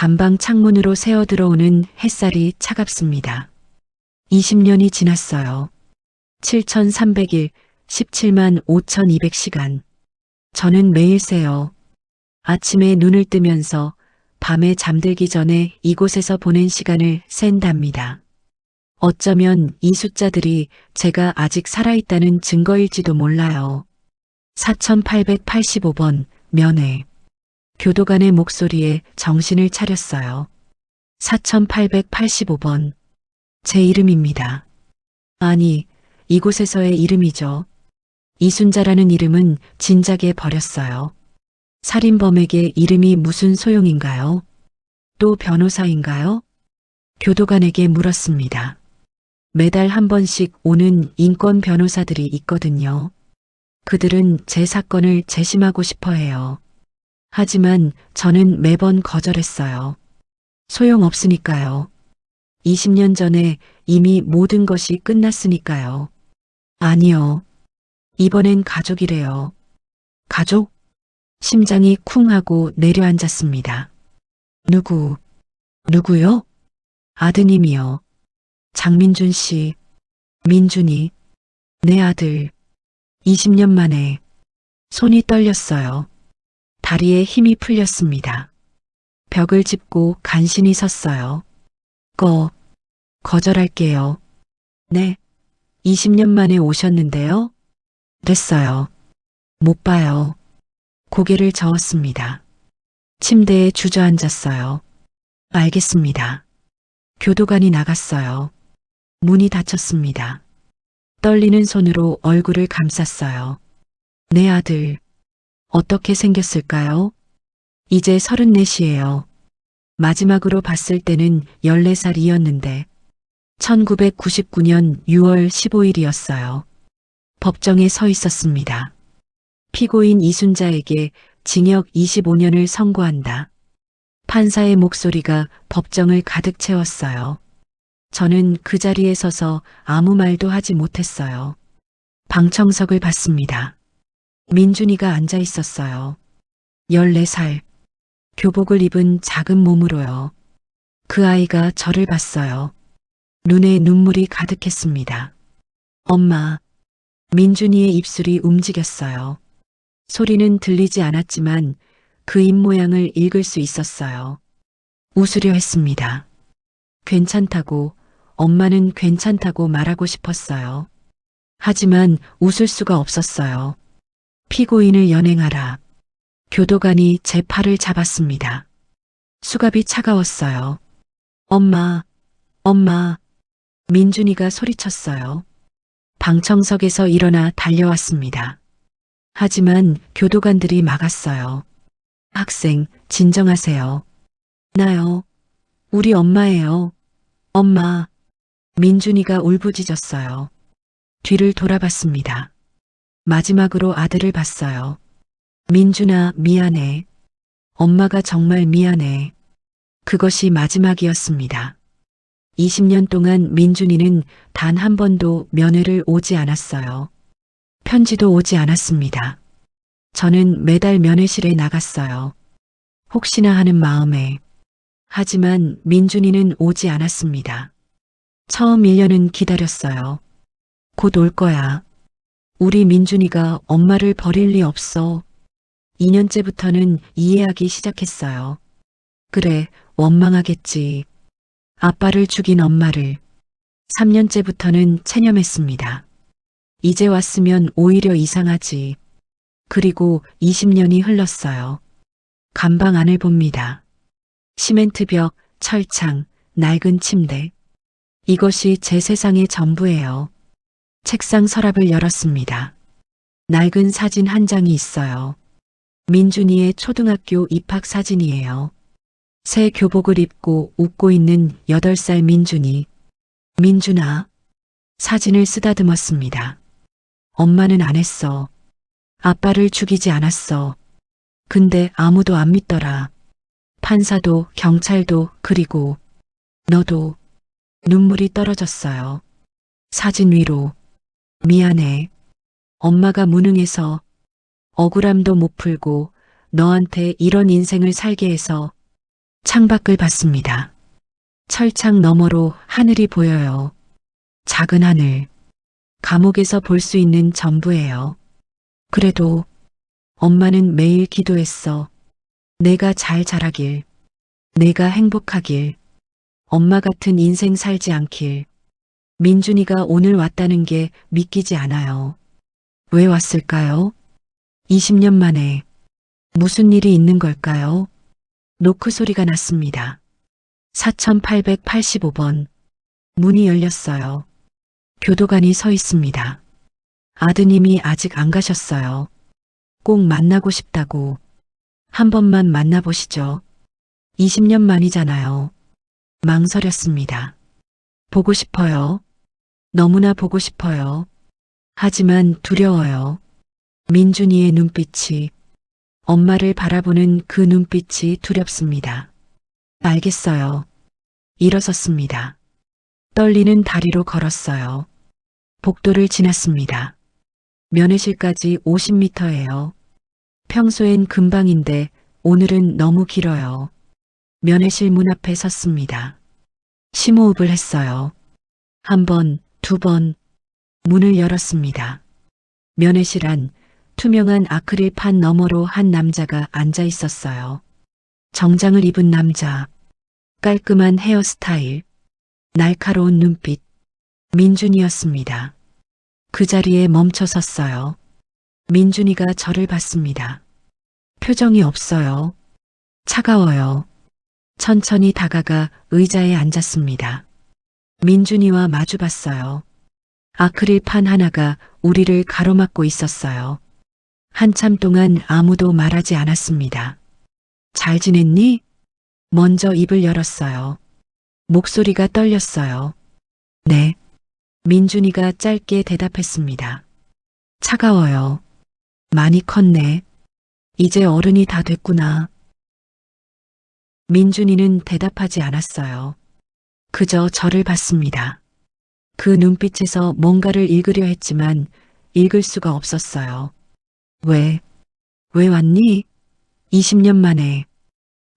감방 창문으로 새어 들어오는 햇살이 차갑습니다. 20년이 지났어요. 7300일, 17만 5200시간. 저는 매일 새요. 아침에 눈을 뜨면서 밤에 잠들기 전에 이곳에서 보낸 시간을 센답니다. 어쩌면 이 숫자들이 제가 아직 살아있다는 증거일지도 몰라요. 4885번 면회. 교도관의 목소리에 정신을 차렸어요. 4885번. 제 이름입니다. 아니, 이곳에서의 이름이죠. 이순자라는 이름은 진작에 버렸어요. 살인범에게 이름이 무슨 소용인가요? 또 변호사인가요? 교도관에게 물었습니다. 매달 한 번씩 오는 인권 변호사들이 있거든요. 그들은 제 사건을 재심하고 싶어 해요. 하지만 저는 매번 거절했어요. 소용없으니까요. 20년 전에 이미 모든 것이 끝났으니까요. 아니요. 이번엔 가족이래요. 가족? 심장이 쿵 하고 내려앉았습니다. 누구요? 아드님이요. 장민준 씨. 민준이. 내 아들. 20년 만에. 손이 떨렸어요. 다리에 힘이 풀렸습니다. 벽을 짚고 간신히 섰어요. 거절할게요. 네. 20년 만에 오셨는데요? 됐어요. 못 봐요. 고개를 저었습니다. 침대에 주저앉았어요. 알겠습니다. 교도관이 나갔어요. 문이 닫혔습니다. 떨리는 손으로 얼굴을 감쌌어요. 내 아들, 어떻게 생겼을까요? 이제 34이에요. 마지막으로 봤을 때는 14살이었는데 1999년 6월 15일이었어요. 법정에 서 있었습니다. 피고인 이순자에게 징역 25년을 선고한다. 판사의 목소리가 법정을 가득 채웠어요. 저는 그 자리에 서서 아무 말도 하지 못했어요. 방청석을 봤습니다. 민준이가 앉아 있었어요. 14살. 교복을 입은 작은 몸으로요. 그 아이가 저를 봤어요. 눈에 눈물이 가득했습니다. 엄마. 민준이의 입술이 움직였어요. 소리는 들리지 않았지만 그 입모양을 읽을 수 있었어요. 웃으려 했습니다. 괜찮다고, 엄마는 괜찮다고 말하고 싶었어요. 하지만 웃을 수가 없었어요. 피고인을 연행하라. 교도관이 제 팔을 잡았습니다. 수갑이 차가웠어요. 엄마. 민준이가 소리쳤어요. 방청석에서 일어나 달려왔습니다. 하지만 교도관들이 막았어요. 학생, 진정하세요. 나요. 우리 엄마예요. 엄마. 민준이가 울부짖었어요. 뒤를 돌아봤습니다. 마지막으로 아들을 봤어요. 민준아, 미안해. 엄마가 정말 미안해. 그것이 마지막이었습니다. 20년 동안 민준이는 단 한 번도 면회를 오지 않았어요. 편지도 오지 않았습니다. 저는 매달 면회실에 나갔어요. 혹시나 하는 마음에. 하지만 민준이는 오지 않았습니다. 처음 1년은 기다렸어요. 곧 올 거야. 우리 민준이가 엄마를 버릴 리 없어. 2년째부터는 이해하기 시작했어요. 그래, 원망하겠지. 아빠를 죽인 엄마를. 3년째부터는 체념했습니다. 이제 왔으면 오히려 이상하지. 그리고 20년이 흘렀어요. 감방 안을 봅니다. 시멘트 벽, 철창, 낡은 침대. 이것이 제 세상의 전부예요. 책상 서랍을 열었습니다. 낡은 사진 한 장이 있어요. 민준이의 초등학교 입학 사진이에요. 새 교복을 입고 웃고 있는 8살 민준이. 민준아. 사진을 쓰다듬었습니다. 엄마는 안 했어. 아빠를 죽이지 않았어. 근데 아무도 안 믿더라. 판사도 경찰도 그리고 너도. 눈물이 떨어졌어요. 사진 위로. 미안해. 엄마가 무능해서 억울함도 못 풀고 너한테 이런 인생을 살게 해서 창밖을 봤습니다. 철창 너머로 하늘이 보여요. 작은 하늘. 감옥에서 볼 수 있는 전부예요. 그래도 엄마는 매일 기도했어. 내가 잘 자라길. 내가 행복하길. 엄마 같은 인생 살지 않길. 민준이가 오늘 왔다는 게 믿기지 않아요. 왜 왔을까요? 20년 만에. 무슨 일이 있는 걸까요? 노크 소리가 났습니다. 4885번. 문이 열렸어요. 교도관이 서 있습니다. 아드님이 아직 안 가셨어요. 꼭 만나고 싶다고. 한 번만 만나보시죠. 20년 만이잖아요. 망설였습니다. 보고 싶어요. 너무나 보고 싶어요. 하지만 두려워요. 민준이의 눈빛이, 엄마를 바라보는 그 눈빛이 두렵습니다. 알겠어요. 일어섰습니다. 떨리는 다리로 걸었어요. 복도를 지났습니다. 면회실까지 50m예요. 평소엔 금방인데 오늘은 너무 길어요. 면회실 문 앞에 섰습니다. 심호흡을 했어요. 한 번, 두 번, 문을 열었습니다. 면회실 안 투명한 아크릴판 너머로 한 남자가 앉아 있었어요. 정장을 입은 남자, 깔끔한 헤어스타일, 날카로운 눈빛, 민준이었습니다. 그 자리에 멈춰 섰어요. 민준이가 저를 봤습니다. 표정이 없어요. 차가워요. 천천히 다가가 의자에 앉았습니다. 민준이와 마주 봤어요. 아크릴판 하나가 우리를 가로막고 있었어요. 한참 동안 아무도 말하지 않았습니다. 잘 지냈니? 먼저 입을 열었어요. 목소리가 떨렸어요. 네. 민준이가 짧게 대답했습니다. 차가워요. 많이 컸네. 이제 어른이 다 됐구나. 민준이는 대답하지 않았어요. 그저 저를 봤습니다. 그 눈빛에서 뭔가를 읽으려 했지만 읽을 수가 없었어요. 왜 왔니? 20년 만에.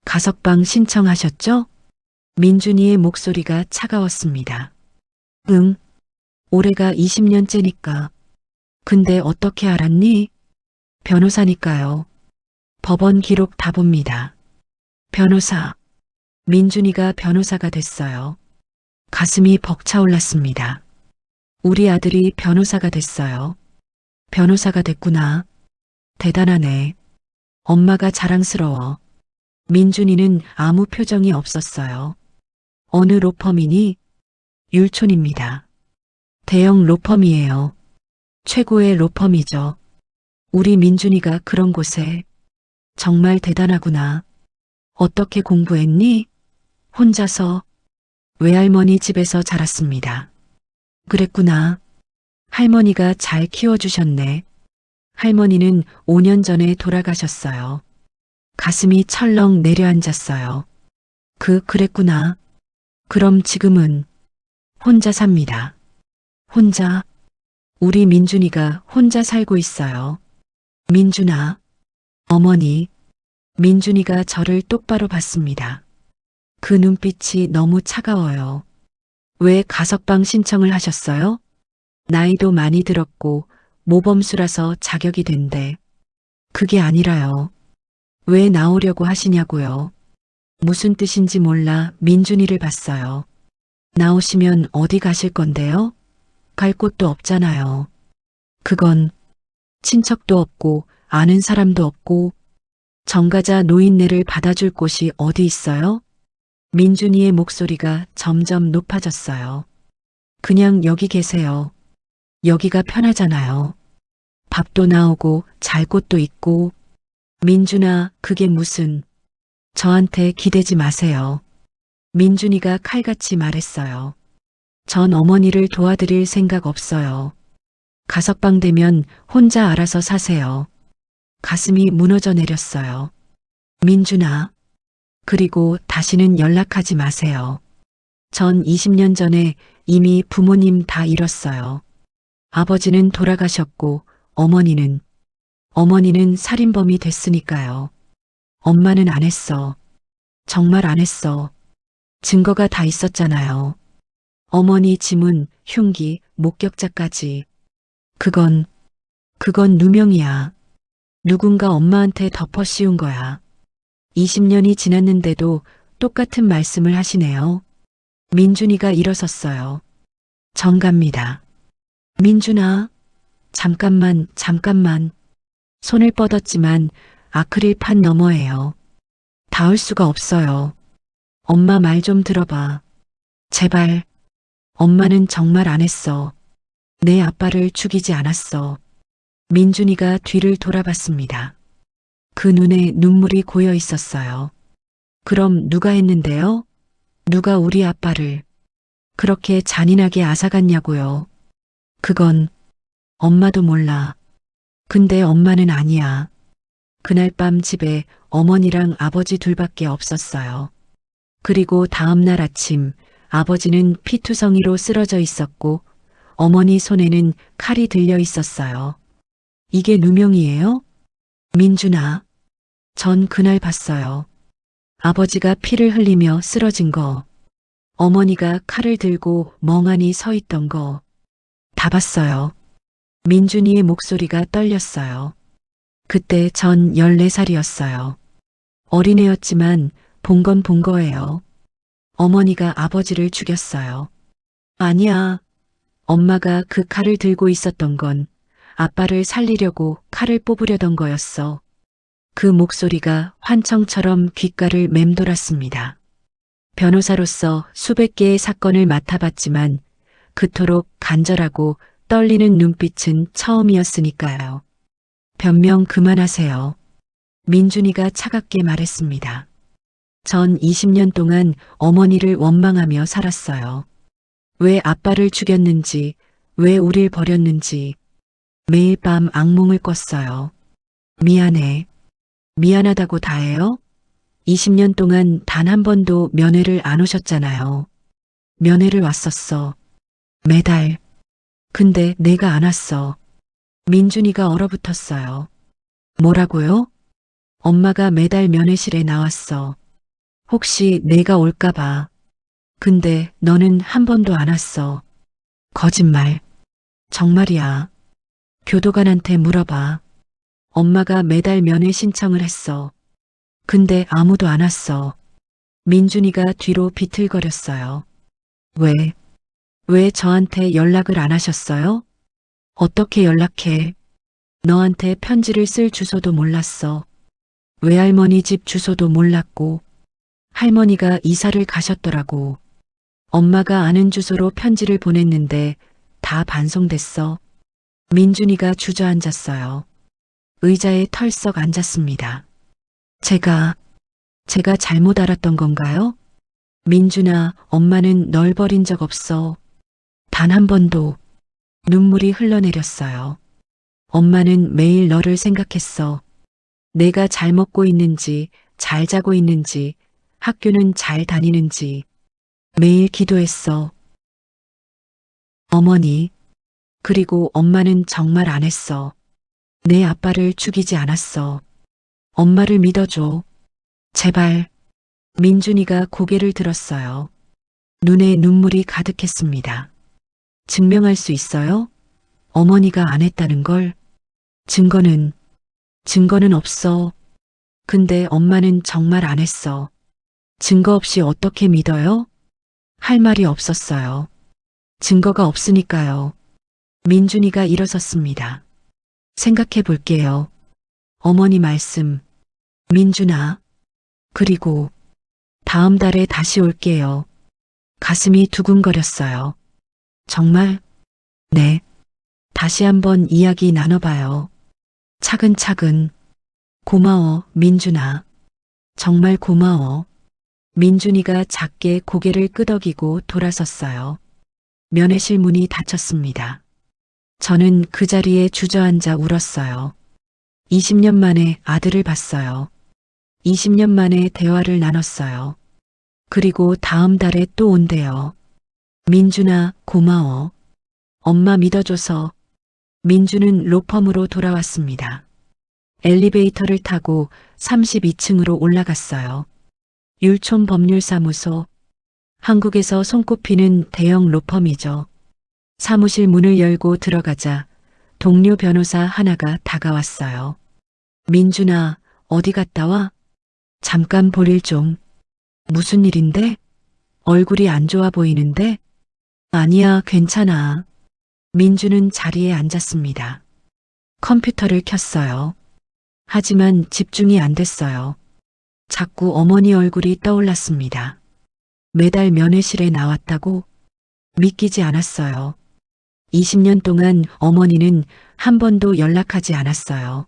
가석방 신청하셨죠? 민준이의 목소리가 차가웠습니다. 응. 올해가 20년째니까. 근데 어떻게 알았니? 변호사니까요. 법원 기록 다 봅니다. 변호사. 민준이가 변호사가 됐어요. 가슴이 벅차올랐습니다. 우리 아들이 변호사가 됐어요. 변호사가 됐구나. 대단하네. 엄마가 자랑스러워. 민준이는 아무 표정이 없었어요. 어느 로펌이니? 율촌입니다. 대형 로펌이에요. 최고의 로펌이죠. 우리 민준이가 그런 곳에. 정말 대단하구나. 어떻게 공부했니? 혼자서. 외할머니 집에서 자랐습니다. 그랬구나. 할머니가 잘 키워주셨네. 할머니는 5년 전에 돌아가셨어요. 가슴이 철렁 내려앉았어요. 그랬구나. 그럼 지금은 혼자 삽니다. 혼자? 우리 민준이가 혼자 살고 있어요. 민준아. 어머니. 민준이가 저를 똑바로 봤습니다. 그 눈빛이 너무 차가워요. 왜 가석방 신청을 하셨어요? 나이도 많이 들었고 모범수라서 자격이 된대. 그게 아니라요. 왜 나오려고 하시냐고요. 무슨 뜻인지 몰라 민준이를 봤어요. 나오시면 어디 가실 건데요? 갈 곳도 없잖아요. 그건 친척도 없고 아는 사람도 없고 정가자 노인네를 받아줄 곳이 어디 있어요? 민준이의 목소리가 점점 높아졌어요. 그냥 여기 계세요. 여기가 편하잖아요. 밥도 나오고 잘 곳도 있고. 민준아, 그게 무슨. 저한테 기대지 마세요. 민준이가 칼같이 말했어요. 전 어머니를 도와드릴 생각 없어요. 가석방 되면 혼자 알아서 사세요. 가슴이 무너져 내렸어요. 민준아. 그리고 다시는 연락하지 마세요. 전 20년 전에 이미 부모님 다 잃었어요. 아버지는 돌아가셨고 어머니는 살인범이 됐으니까요. 엄마는 안 했어. 정말 안 했어. 증거가 다 있었잖아요. 어머니 지문, 흉기, 목격자까지. 그건 누명이야. 누군가 엄마한테 덮어 씌운 거야. 20년이 지났는데도 똑같은 말씀을 하시네요. 민준이가 일어섰어요. 정갑니다. 민준아, 잠깐만. 손을 뻗었지만 아크릴판 너머예요. 닿을 수가 없어요. 엄마 말 좀 들어봐. 제발. 엄마는 정말 안 했어. 내 아빠를 죽이지 않았어. 민준이가 뒤를 돌아봤습니다. 그 눈에 눈물이 고여 있었어요. 그럼 누가 했는데요? 누가 우리 아빠를 그렇게 잔인하게 앗아갔냐고요. 그건 엄마도 몰라. 근데 엄마는 아니야. 그날 밤 집에 어머니랑 아버지 둘밖에 없었어요. 그리고 다음 날 아침 아버지는 피투성이로 쓰러져 있었고 어머니 손에는 칼이 들려 있었어요. 이게 누명이에요? 민준아, 전 그날 봤어요. 아버지가 피를 흘리며 쓰러진 거, 어머니가 칼을 들고 멍하니 서 있던 거, 다 봤어요. 민준이의 목소리가 떨렸어요. 그때 전 14살이었어요. 어린애였지만 본 건 본 거예요. 어머니가 아버지를 죽였어요. 아니야. 엄마가 그 칼을 들고 있었던 건 아빠를 살리려고 칼을 뽑으려던 거였어. 그 목소리가 환청처럼 귓가를 맴돌았습니다. 변호사로서 수백 개의 사건을 맡아봤지만 그토록 간절하고 떨리는 눈빛은 처음이었으니까요. 변명 그만하세요. 민준이가 차갑게 말했습니다. 전 20년 동안 어머니를 원망하며 살았어요. 왜 아빠를 죽였는지, 왜 우릴 버렸는지 매일 밤 악몽을 꿨어요. 미안해. 미안하다고 다 해요? 20년 동안 단 한 번도 면회를 안 오셨잖아요. 면회를 왔었어. 매달. 근데 내가 안 왔어. 민준이가 얼어붙었어요. 뭐라고요? 엄마가 매달 면회실에 나왔어. 혹시 내가 올까봐. 근데 너는 한 번도 안 왔어. 거짓말. 정말이야. 교도관한테 물어봐. 엄마가 매달 면회 신청을 했어. 근데 아무도 안 왔어. 민준이가 뒤로 비틀거렸어요. 왜 저한테 연락을 안 하셨어요? 어떻게 연락해? 너한테 편지를 쓸 주소도 몰랐어. 외할머니 집 주소도 몰랐고, 할머니가 이사를 가셨더라고. 엄마가 아는 주소로 편지를 보냈는데 다 반송됐어. 민준이가 주저앉았어요. 의자에 털썩 앉았습니다. 제가 잘못 알았던 건가요? 민준아, 엄마는 널 버린 적 없어. 단 한 번도. 눈물이 흘러내렸어요. 엄마는 매일 너를 생각했어. 내가 잘 먹고 있는지, 잘 자고 있는지, 학교는 잘 다니는지 매일 기도했어. 어머니, 그리고 엄마는 정말 안 했어. 내 아빠를 죽이지 않았어. 엄마를 믿어줘. 제발. 민준이가 고개를 들었어요. 눈에 눈물이 가득했습니다. 증명할 수 있어요? 어머니가 안 했다는 걸? 증거는 없어. 근데 엄마는 정말 안 했어. 증거 없이 어떻게 믿어요? 할 말이 없었어요. 증거가 없으니까요. 민준이가 일어섰습니다. 생각해 볼게요. 어머니 말씀. 민준아. 그리고 다음 달에 다시 올게요. 가슴이 두근거렸어요. 정말? 네. 다시 한번 이야기 나눠봐요. 차근차근. 고마워, 민준아. 정말 고마워. 민준이가 작게 고개를 끄덕이고 돌아섰어요. 면회실 문이 닫혔습니다. 저는 그 자리에 주저앉아 울었어요. 20년 만에 아들을 봤어요. 20년 만에 대화를 나눴어요. 그리고 다음 달에 또 온대요. 민준아, 고마워. 엄마 믿어줘서. 민준은 로펌으로 돌아왔습니다. 엘리베이터를 타고 32층으로 올라갔어요. 율촌법률사무소. 한국에서 손꼽히는 대형 로펌이죠. 사무실 문을 열고 들어가자 동료 변호사 하나가 다가왔어요. 민준아, 어디 갔다 와? 잠깐 볼 일 좀. 무슨 일인데? 얼굴이 안 좋아 보이는데? 아니야, 괜찮아. 민주는 자리에 앉았습니다. 컴퓨터를 켰어요. 하지만 집중이 안 됐어요. 자꾸 어머니 얼굴이 떠올랐습니다. 매달 면회실에 나왔다고? 믿기지 않았어요. 20년 동안 어머니는 한 번도 연락하지 않았어요.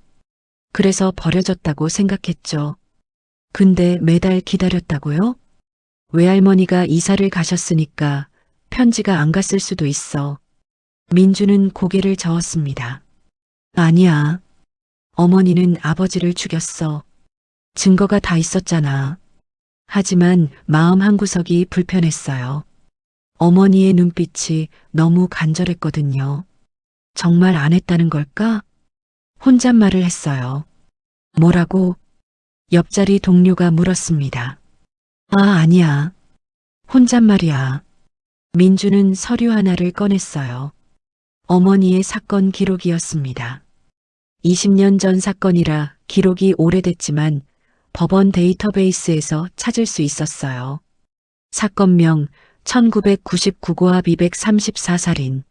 그래서 버려졌다고 생각했죠. 근데 매달 기다렸다고요? 외할머니가 이사를 가셨으니까 편지가 안 갔을 수도 있어. 민주는 고개를 저었습니다. 아니야. 어머니는 아버지를 죽였어. 증거가 다 있었잖아. 하지만 마음 한구석이 불편했어요. 어머니의 눈빛이 너무 간절했거든요. 정말 안 했다는 걸까? 혼잣말을 했어요. 뭐라고? 옆자리 동료가 물었습니다. 아, 아니야. 혼잣말이야. 민주는 서류 하나를 꺼냈어요. 어머니의 사건 기록이었습니다. 20년 전 사건이라 기록이 오래됐지만 법원 데이터베이스에서 찾을 수 있었어요. 사건명 1999고합 234살인.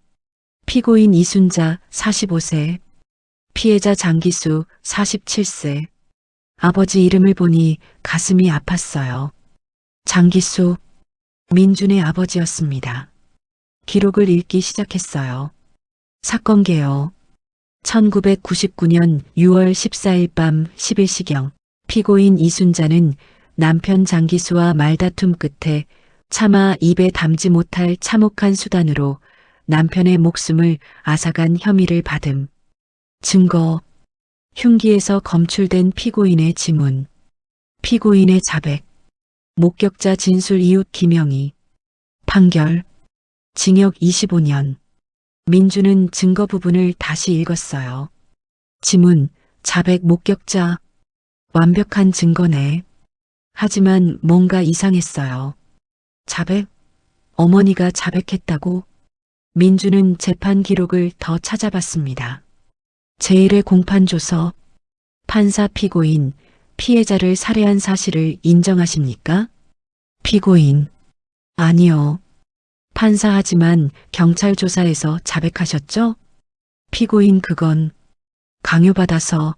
피고인 이순자 45세. 피해자 장기수 47세. 아버지 이름을 보니 가슴이 아팠어요. 장기수, 민준의 아버지였습니다. 기록을 읽기 시작했어요. 사건 개요. 1999년 6월 14일 밤 11시경 피고인 이순자는 남편 장기수와 말다툼 끝에 차마 입에 담지 못할 참혹한 수단으로 남편의 목숨을 앗아간 혐의를 받음. 증거. 흉기에서 검출된 피고인의 지문. 피고인의 자백. 목격자 진술 이웃 김영희. 판결. 징역 25년. 민주는 증거 부분을 다시 읽었어요. 지문, 자백, 목격자. 완벽한 증거네. 하지만 뭔가 이상했어요. 자백? 어머니가 자백했다고? 민주는 재판 기록을 더 찾아봤습니다. 제1회 공판조서. 판사 피고인, 피해자를 살해한 사실을 인정하십니까? 피고인. 아니요. 판사 하지만 경찰 조사에서 자백하셨죠? 피고인 그건 강요받아서.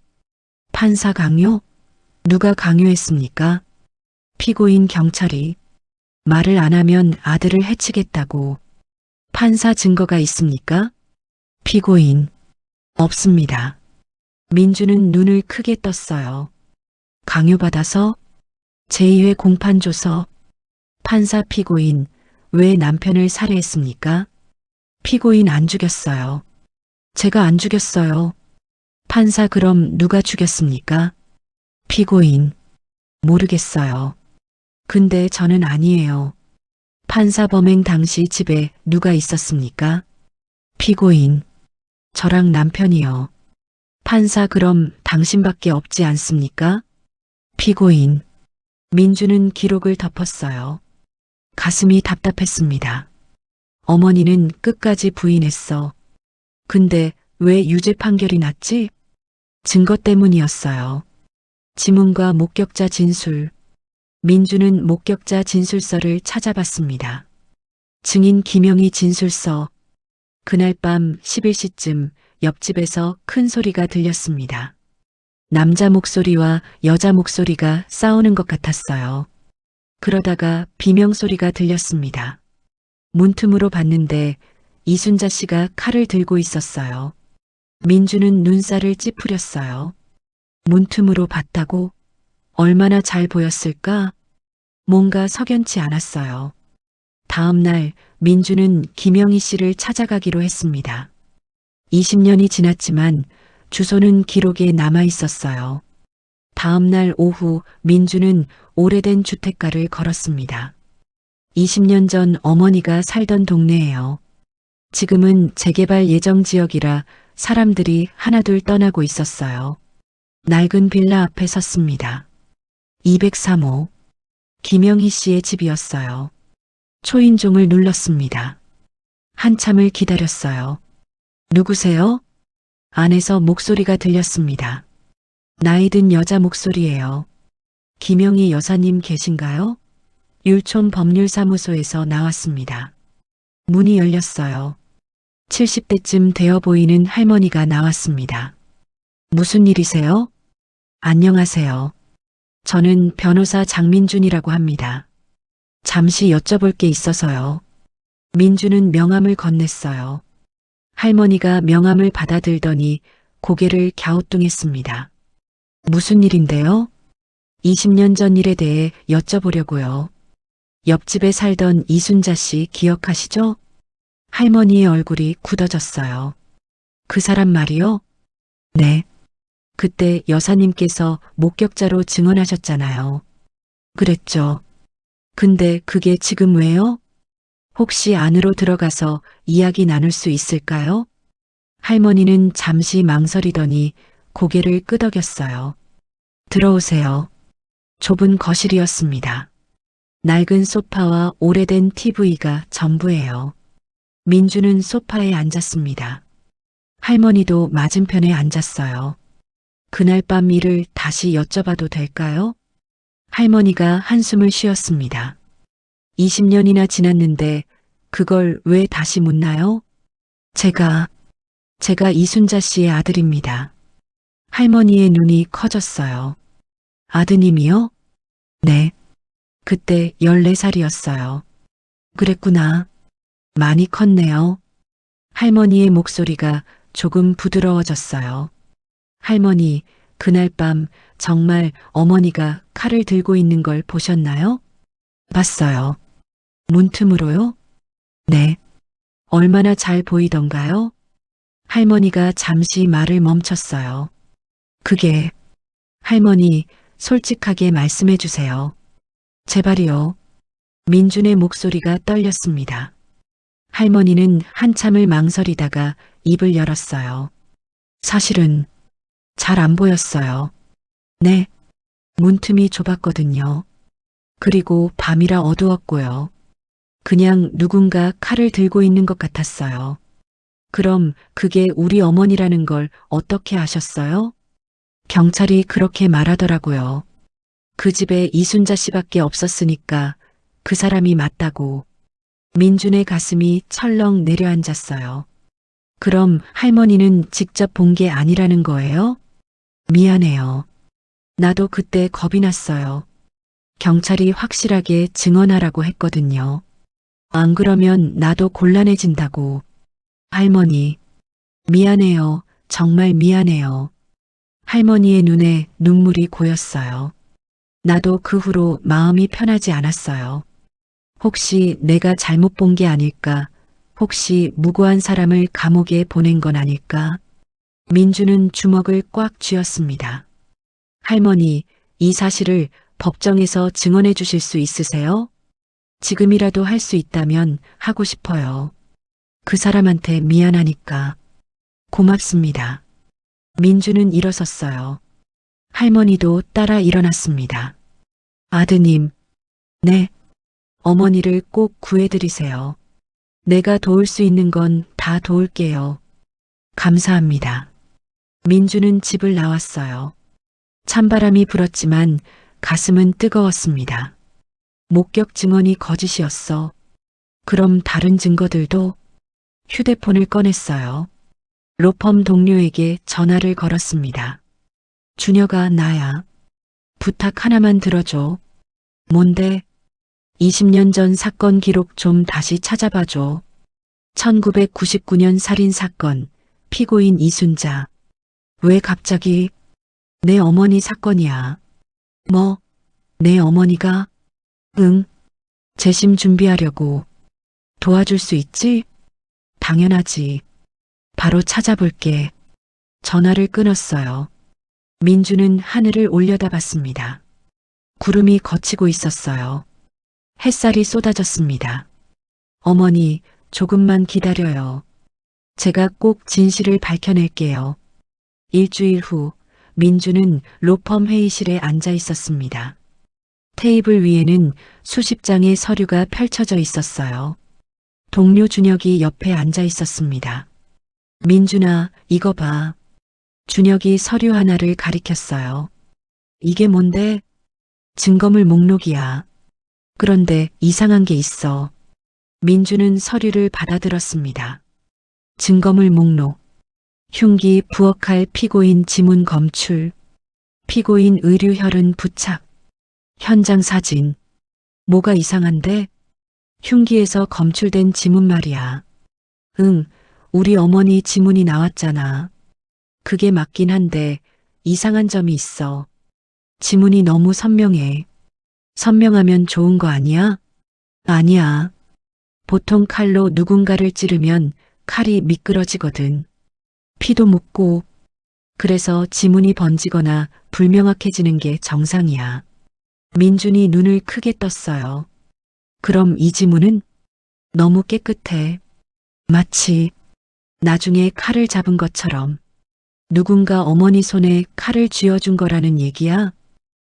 판사 강요? 누가 강요했습니까? 피고인 경찰이. 말을 안 하면 아들을 해치겠다고. 판사 증거가 있습니까? 피고인. 없습니다. 민주는 눈을 크게 떴어요. 강요받아서? 제2회 공판조서. 판사 피고인. 왜 남편을 살해했습니까? 피고인 안 죽였어요. 제가 안 죽였어요. 판사 그럼 누가 죽였습니까? 피고인. 모르겠어요. 근데 저는 아니에요. 판사 범행 당시 집에 누가 있었습니까? 피고인. 저랑 남편이요. 판사 그럼 당신밖에 없지 않습니까? 피고인. 민주는 기록을 덮었어요. 가슴이 답답했습니다. 어머니는 끝까지 부인했어. 근데 왜 유죄 판결이 났지? 증거 때문이었어요. 지문과 목격자 진술. 민주는 목격자 진술서를 찾아봤습니다. 증인 김영희 진술서. 그날 밤 11시쯤 옆집에서 큰 소리가 들렸습니다. 남자 목소리와 여자 목소리가 싸우는 것 같았어요. 그러다가 비명소리가 들렸습니다. 문틈으로 봤는데 이순자 씨가 칼을 들고 있었어요. 민주는 눈살을 찌푸렸어요. 문틈으로 봤다고? 얼마나 잘 보였을까? 뭔가 석연치 않았어요. 다음 날 민주는 김영희 씨를 찾아가기로 했습니다. 20년이 지났지만 주소는 기록에 남아 있었어요. 다음 날 오후 민주는 오래된 주택가를 걸었습니다. 20년 전 어머니가 살던 동네예요. 지금은 재개발 예정 지역이라 사람들이 하나둘 떠나고 있었어요. 낡은 빌라 앞에 섰습니다. 203호. 김영희 씨의 집이었어요. 초인종을 눌렀습니다. 한참을 기다렸어요. 누구세요? 안에서 목소리가 들렸습니다. 나이 든 여자 목소리예요. 김영희 여사님 계신가요? 율촌 법률사무소에서 나왔습니다. 문이 열렸어요. 70대쯤 되어 보이는 할머니가 나왔습니다. 무슨 일이세요? 안녕하세요. 저는 변호사 장민준이라고 합니다. 잠시 여쭤볼 게 있어서요. 민준은 명함을 건넸어요. 할머니가 명함을 받아들더니 고개를 갸우뚱했습니다. 무슨 일인데요? 20년 전 일에 대해 여쭤보려고요. 옆집에 살던 이순자 씨 기억하시죠? 할머니의 얼굴이 굳어졌어요. 그 사람 말이요? 네. 그때 여사님께서 목격자로 증언하셨잖아요. 그랬죠. 근데 그게 지금 왜요? 혹시 안으로 들어가서 이야기 나눌 수 있을까요? 할머니는 잠시 망설이더니 고개를 끄덕였어요. 들어오세요. 좁은 거실이었습니다. 낡은 소파와 오래된 TV가 전부예요. 민주는 소파에 앉았습니다. 할머니도 맞은편에 앉았어요. 그날 밤 일을 다시 여쭤봐도 될까요? 할머니가 한숨을 쉬었습니다. 20년이나 지났는데 그걸 왜 다시 묻나요? 제가 이순자 씨의 아들입니다. 할머니의 눈이 커졌어요. 아드님이요? 네. 그때 14살이었어요. 그랬구나. 많이 컸네요. 할머니의 목소리가 조금 부드러워졌어요. 할머니, 그날 밤 정말 어머니가 칼을 들고 있는 걸 보셨나요? 봤어요. 문틈으로요? 네. 얼마나 잘 보이던가요? 할머니가 잠시 말을 멈췄어요. 그게, 할머니, 솔직하게 말씀해 주세요. 제발이요. 민준의 목소리가 떨렸습니다. 할머니는 한참을 망설이다가 입을 열었어요. 사실은 잘 안 보였어요. 네. 문틈이 좁았거든요. 그리고 밤이라 어두웠고요. 그냥 누군가 칼을 들고 있는 것 같았어요. 그럼 그게 우리 어머니라는 걸 어떻게 아셨어요? 경찰이 그렇게 말하더라고요. 그 집에 이순자 씨밖에 없었으니까 그 사람이 맞다고. 민준의 가슴이 철렁 내려앉았어요. 그럼 할머니는 직접 본 게 아니라는 거예요? 미안해요. 나도 그때 겁이 났어요. 경찰이 확실하게 증언하라고 했거든요. 안 그러면 나도 곤란해진다고. 할머니, 미안해요. 정말 미안해요. 할머니의 눈에 눈물이 고였어요. 나도 그 후로 마음이 편하지 않았어요. 혹시 내가 잘못 본 게 아닐까? 혹시 무고한 사람을 감옥에 보낸 건 아닐까? 민주는 주먹을 꽉 쥐었습니다. 할머니, 이 사실을 법정에서 증언해 주실 수 있으세요? 지금이라도 할 수 있다면 하고 싶어요. 그 사람한테 미안하니까. 고맙습니다. 민주는 일어섰어요. 할머니도 따라 일어났습니다. 아드님, 네. 어머니를 꼭 구해드리세요. 내가 도울 수 있는 건 다 도울게요. 감사합니다. 민주는 집을 나왔어요. 찬바람이 불었지만 가슴은 뜨거웠습니다. 목격 증언이 거짓이었어. 그럼 다른 증거들도? 휴대폰을 꺼냈어요. 로펌 동료에게 전화를 걸었습니다. 준혁아, 나야. 부탁 하나만 들어줘. 뭔데? 20년 전 사건 기록 좀 다시 찾아봐줘. 1999년 살인사건, 피고인 이순자. 왜 갑자기? 내 어머니 사건이야. 뭐? 내 어머니가? 응. 재심 준비하려고. 도와줄 수 있지? 당연하지. 바로 찾아볼게. 전화를 끊었어요. 민주는 하늘을 올려다봤습니다. 구름이 걷히고 있었어요. 햇살이 쏟아졌습니다. 어머니, 조금만 기다려요. 제가 꼭 진실을 밝혀낼게요. 일주일 후 민주는 로펌 회의실에 앉아 있었습니다. 테이블 위에는 수십 장의 서류가 펼쳐져 있었어요. 동료 준혁이 옆에 앉아 있었습니다. 민준아, 이거 봐. 준혁이 서류 하나를 가리켰어요. 이게 뭔데? 증거물 목록이야. 그런데 이상한 게 있어. 민주는 서류를 받아들었습니다. 증거물 목록. 흉기 부엌할 피고인 지문 검출. 피고인 의류 혈흔 부착. 현장 사진. 뭐가 이상한데? 흉기에서 검출된 지문 말이야. 응, 우리 어머니 지문이 나왔잖아. 그게 맞긴 한데 이상한 점이 있어. 지문이 너무 선명해. 선명하면 좋은 거 아니야? 아니야. 보통 칼로 누군가를 찌르면 칼이 미끄러지거든. 피도 묻고, 그래서 지문이 번지거나 불명확해지는 게 정상이야. 민준이 눈을 크게 떴어요. 그럼 이 지문은 너무 깨끗해. 마치 나중에 칼을 잡은 것처럼 누군가 어머니 손에 칼을 쥐어준 거라는 얘기야?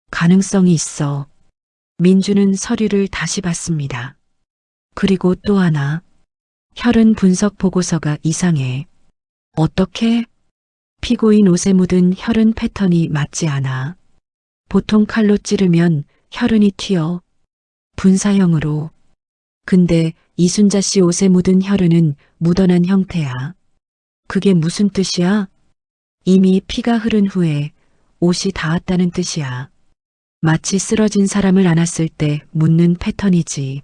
가능성이 있어. 민주는 서류를 다시 봤습니다. 그리고 또 하나. 혈흔 분석 보고서가 이상해. 어떻게? 피고인 옷에 묻은 혈흔 패턴이 맞지 않아. 보통 칼로 찌르면 혈흔이 튀어. 분사형으로. 근데 이순자 씨 옷에 묻은 혈흔은 묻어난 형태야. 그게 무슨 뜻이야? 이미 피가 흐른 후에 옷이 닿았다는 뜻이야. 마치 쓰러진 사람을 안았을 때 묻는 패턴이지.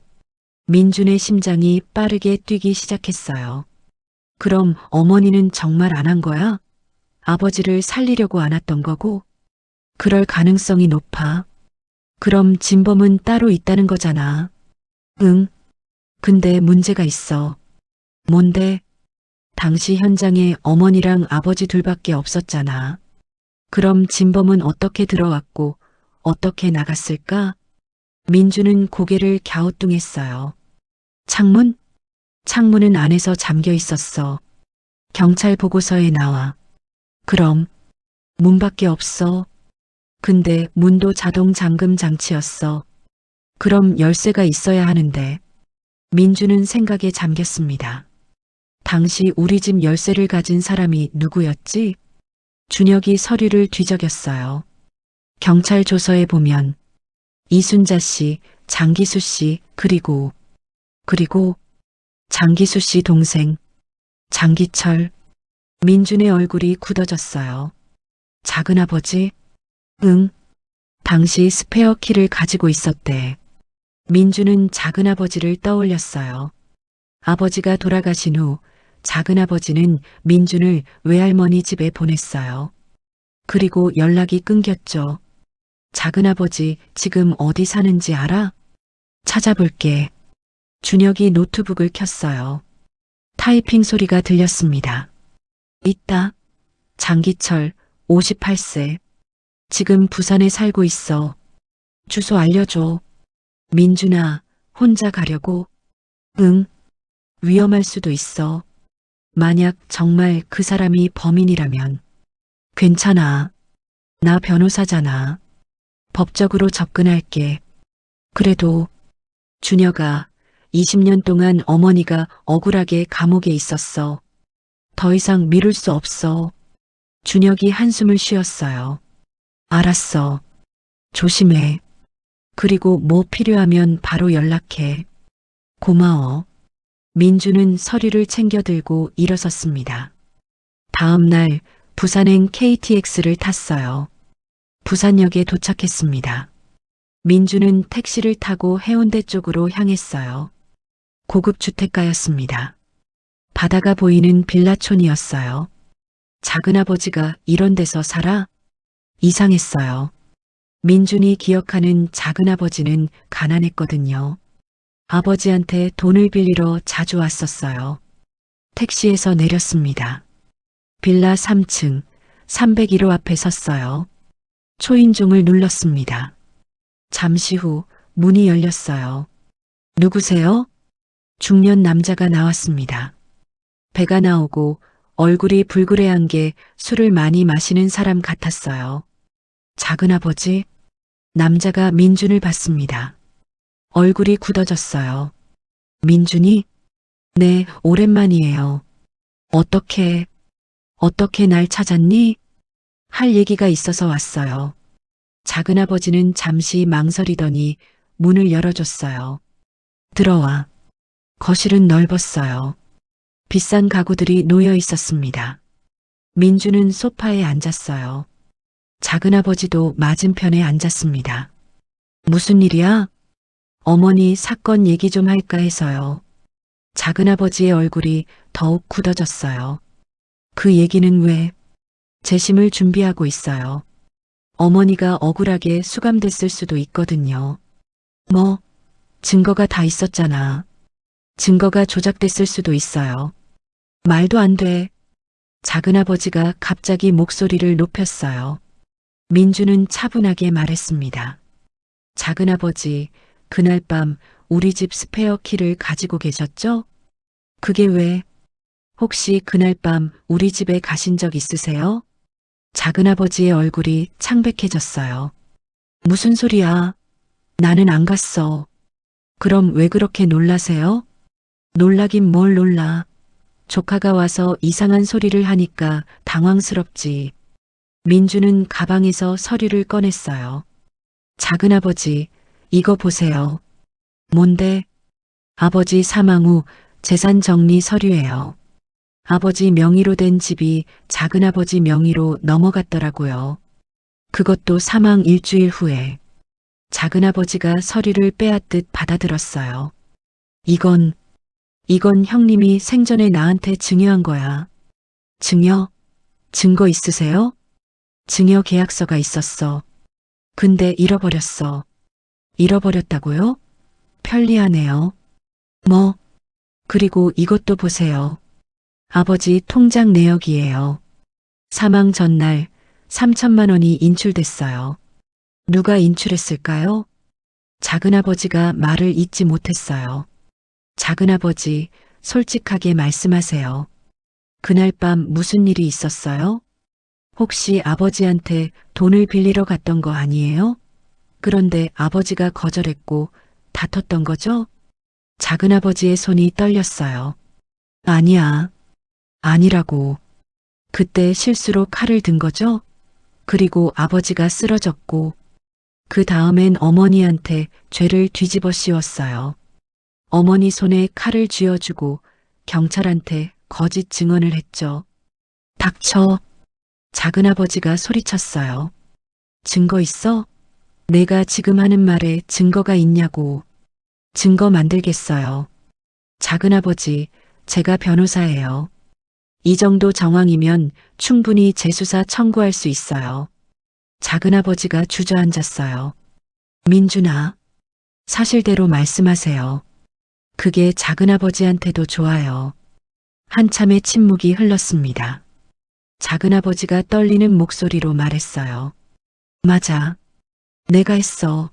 민준의 심장이 빠르게 뛰기 시작했어요. 그럼 어머니는 정말 안 한 거야? 아버지를 살리려고 안았던 거고? 그럴 가능성이 높아. 그럼 진범은 따로 있다는 거잖아. 응. 근데 문제가 있어. 뭔데? 당시 현장에 어머니랑 아버지 둘밖에 없었잖아. 그럼 진범은 어떻게 들어왔고 어떻게 나갔을까? 민주는 고개를 갸우뚱했어요. 창문? 창문은 안에서 잠겨 있었어. 경찰 보고서에 나와. 그럼 문밖에 없어. 근데 문도 자동 잠금 장치였어. 그럼 열쇠가 있어야 하는데. 민주는 생각에 잠겼습니다. 당시 우리 집 열쇠를 가진 사람이 누구였지? 준혁이 서류를 뒤적였어요. 경찰 조서에 보면 이순자 씨, 장기수 씨, 그리고 장기수 씨 동생 장기철. 민준의 얼굴이 굳어졌어요. 작은아버지? 응. 당시 스페어 키를 가지고 있었대. 민준은 작은아버지를 떠올렸어요. 아버지가 돌아가신 후 작은아버지는 민준을 외할머니 집에 보냈어요. 그리고 연락이 끊겼죠. 작은아버지 지금 어디 사는지 알아? 찾아볼게. 준혁이 노트북을 켰어요. 타이핑 소리가 들렸습니다. 있다. 장기철, 58세. 지금 부산에 살고 있어. 주소 알려줘. 민준아, 혼자 가려고? 응. 위험할 수도 있어. 만약 정말 그 사람이 범인이라면. 괜찮아. 나 변호사잖아. 법적으로 접근할게. 그래도 준혁아, 20년 동안 어머니가 억울하게 감옥에 있었어. 더 이상 미룰 수 없어. 준혁이 한숨을 쉬었어요. 알았어. 조심해. 그리고 뭐 필요하면 바로 연락해. 고마워. 민주는 서류를 챙겨 들고 일어섰습니다. 다음 날 부산행 KTX를 탔어요. 부산역에 도착했습니다. 민주는 택시를 타고 해운대 쪽으로 향했어요. 고급 주택가였습니다. 바다가 보이는 빌라촌이었어요. 작은아버지가 이런 데서 살아? 이상했어요. 민준이 기억하는 작은아버지는 가난했거든요. 아버지한테 돈을 빌리러 자주 왔었어요. 택시에서 내렸습니다. 빌라 3층 301호 앞에 섰어요. 초인종을 눌렀습니다. 잠시 후 문이 열렸어요. 누구세요? 중년 남자가 나왔습니다. 배가 나오고 얼굴이 불그레한 게 술을 많이 마시는 사람 같았어요. 작은아버지? 남자가 민준을 봤습니다. 얼굴이 굳어졌어요. 민준이? 네, 오랜만이에요. 어떻게 날 찾았니? 할 얘기가 있어서 왔어요. 작은아버지는 잠시 망설이더니 문을 열어줬어요. 들어와. 거실은 넓었어요. 비싼 가구들이 놓여 있었습니다. 민주는 소파에 앉았어요. 작은아버지도 맞은편에 앉았습니다. 무슨 일이야? 어머니 사건 얘기 좀 할까 해서요. 작은아버지의 얼굴이 더욱 굳어졌어요. 그 얘기는 왜? 재심을 준비하고 있어요. 어머니가 억울하게 수감됐을 수도 있거든요. 뭐, 증거가 다 있었잖아. 증거가 조작됐을 수도 있어요. 말도 안 돼. 작은아버지가 갑자기 목소리를 높였어요. 민주는 차분하게 말했습니다. 작은아버지, 그날 밤 우리 집 스페어 키를 가지고 계셨죠? 그게 왜? 혹시 그날 밤 우리 집에 가신 적 있으세요? 작은아버지의 얼굴이 창백해졌어요. 무슨 소리야? 나는 안 갔어. 그럼 왜 그렇게 놀라세요? 놀라긴 뭘 놀라. 조카가 와서 이상한 소리를 하니까 당황스럽지. 민주는 가방에서 서류를 꺼냈어요. 작은아버지, 이거 보세요. 뭔데? 아버지 사망 후 재산 정리 서류예요. 아버지 명의로 된 집이 작은아버지 명의로 넘어갔더라고요. 그것도 사망 일주일 후에. 작은아버지가 서류를 빼앗듯 받아들었어요. 이건 형님이 생전에 나한테 증여한 거야. 증여? 증거 있으세요? 증여 계약서가 있었어. 근데 잃어버렸어. 잃어버렸다고요? 편리하네요. 뭐, 그리고 이것도 보세요. 아버지 통장 내역이에요. 사망 전날 3천만 원이 인출됐어요. 누가 인출했을까요? 작은아버지가 말을 잇지 못했어요. 작은아버지, 솔직하게 말씀하세요. 그날 밤 무슨 일이 있었어요? 혹시 아버지한테 돈을 빌리러 갔던 거 아니에요? 그런데 아버지가 거절했고 다퉜던 거죠? 작은아버지의 손이 떨렸어요. 아니야. 아니라고. 그때 실수로 칼을 든 거죠? 그리고 아버지가 쓰러졌고 그 다음엔 어머니한테 죄를 뒤집어 씌웠어요. 어머니 손에 칼을 쥐어주고 경찰한테 거짓 증언을 했죠. 닥쳐. 작은아버지가 소리쳤어요. 증거 있어? 내가 지금 하는 말에 증거가 있냐고. 증거 만들겠어요. 작은아버지, 제가 변호사예요. 이 정도 정황이면 충분히 재수사 청구할 수 있어요. 작은아버지가 주저앉았어요. 민준아, 사실대로 말씀하세요. 그게 작은아버지한테도 좋아요. 한참의 침묵이 흘렀습니다. 작은아버지가 떨리는 목소리로 말했어요. 맞아. 내가 했어.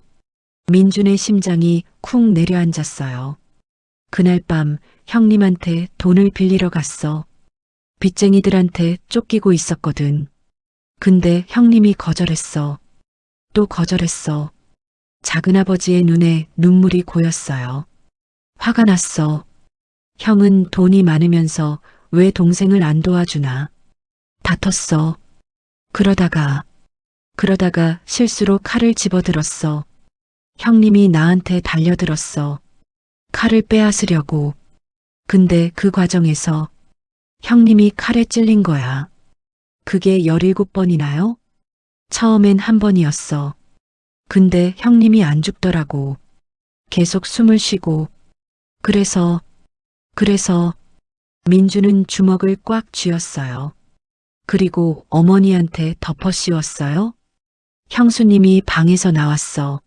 민준의 심장이 쿵 내려앉았어요. 그날 밤 형님한테 돈을 빌리러 갔어. 빚쟁이들한테 쫓기고 있었거든. 근데 형님이 거절했어. 또 거절했어. 작은아버지의 눈에 눈물이 고였어요. 화가 났어. 형은 돈이 많으면서 왜 동생을 안 도와주나. 다퉜어. 그러다가 실수로 칼을 집어들었어. 형님이 나한테 달려들었어. 칼을 빼앗으려고. 근데 그 과정에서 형님이 칼에 찔린 거야. 그게 17번이나요? 처음엔 한 번이었어. 근데 형님이 안 죽더라고. 계속 숨을 쉬고. 그래서 민주는 주먹을 꽉 쥐었어요. 그리고 어머니한테 덮어 씌웠어요. 형수님이 방에서 나왔어.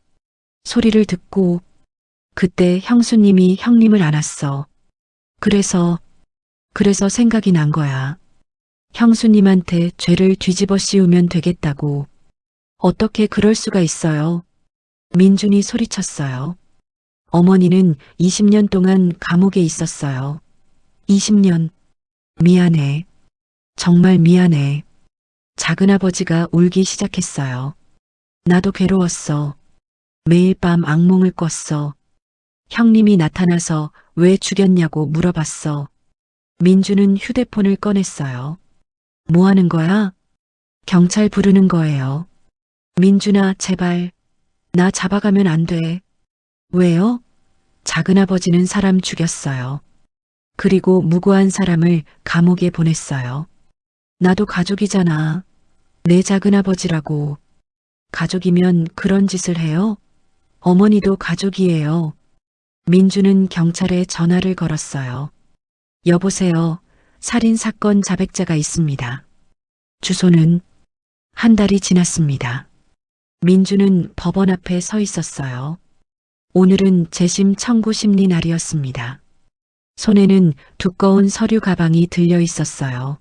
소리를 듣고 그때 형수님이 형님을 안았어. 그래서 생각이 난 거야. 형수님한테 죄를 뒤집어 씌우면 되겠다고. 어떻게 그럴 수가 있어요? 민준이 소리쳤어요. 어머니는 20년 동안 감옥에 있었어요. 20년. 미안해. 정말 미안해. 작은아버지가 울기 시작했어요. 나도 괴로웠어. 매일 밤 악몽을 꿨어. 형님이 나타나서 왜 죽였냐고 물어봤어. 민주는 휴대폰을 꺼냈어요. 뭐 하는 거야? 경찰 부르는 거예요. 민준아, 제발. 나 잡아가면 안 돼. 왜요? 작은아버지는 사람 죽였어요. 그리고 무고한 사람을 감옥에 보냈어요. 나도 가족이잖아. 내 작은아버지라고. 가족이면 그런 짓을 해요? 어머니도 가족이에요. 민주는 경찰에 전화를 걸었어요. 여보세요. 살인사건 자백자가 있습니다. 주소는 한 달이 지났습니다. 민주는 법원 앞에 서 있었어요. 오늘은 재심 청구 심리 날이었습니다. 손에는 두꺼운 서류 가방이 들려 있었어요.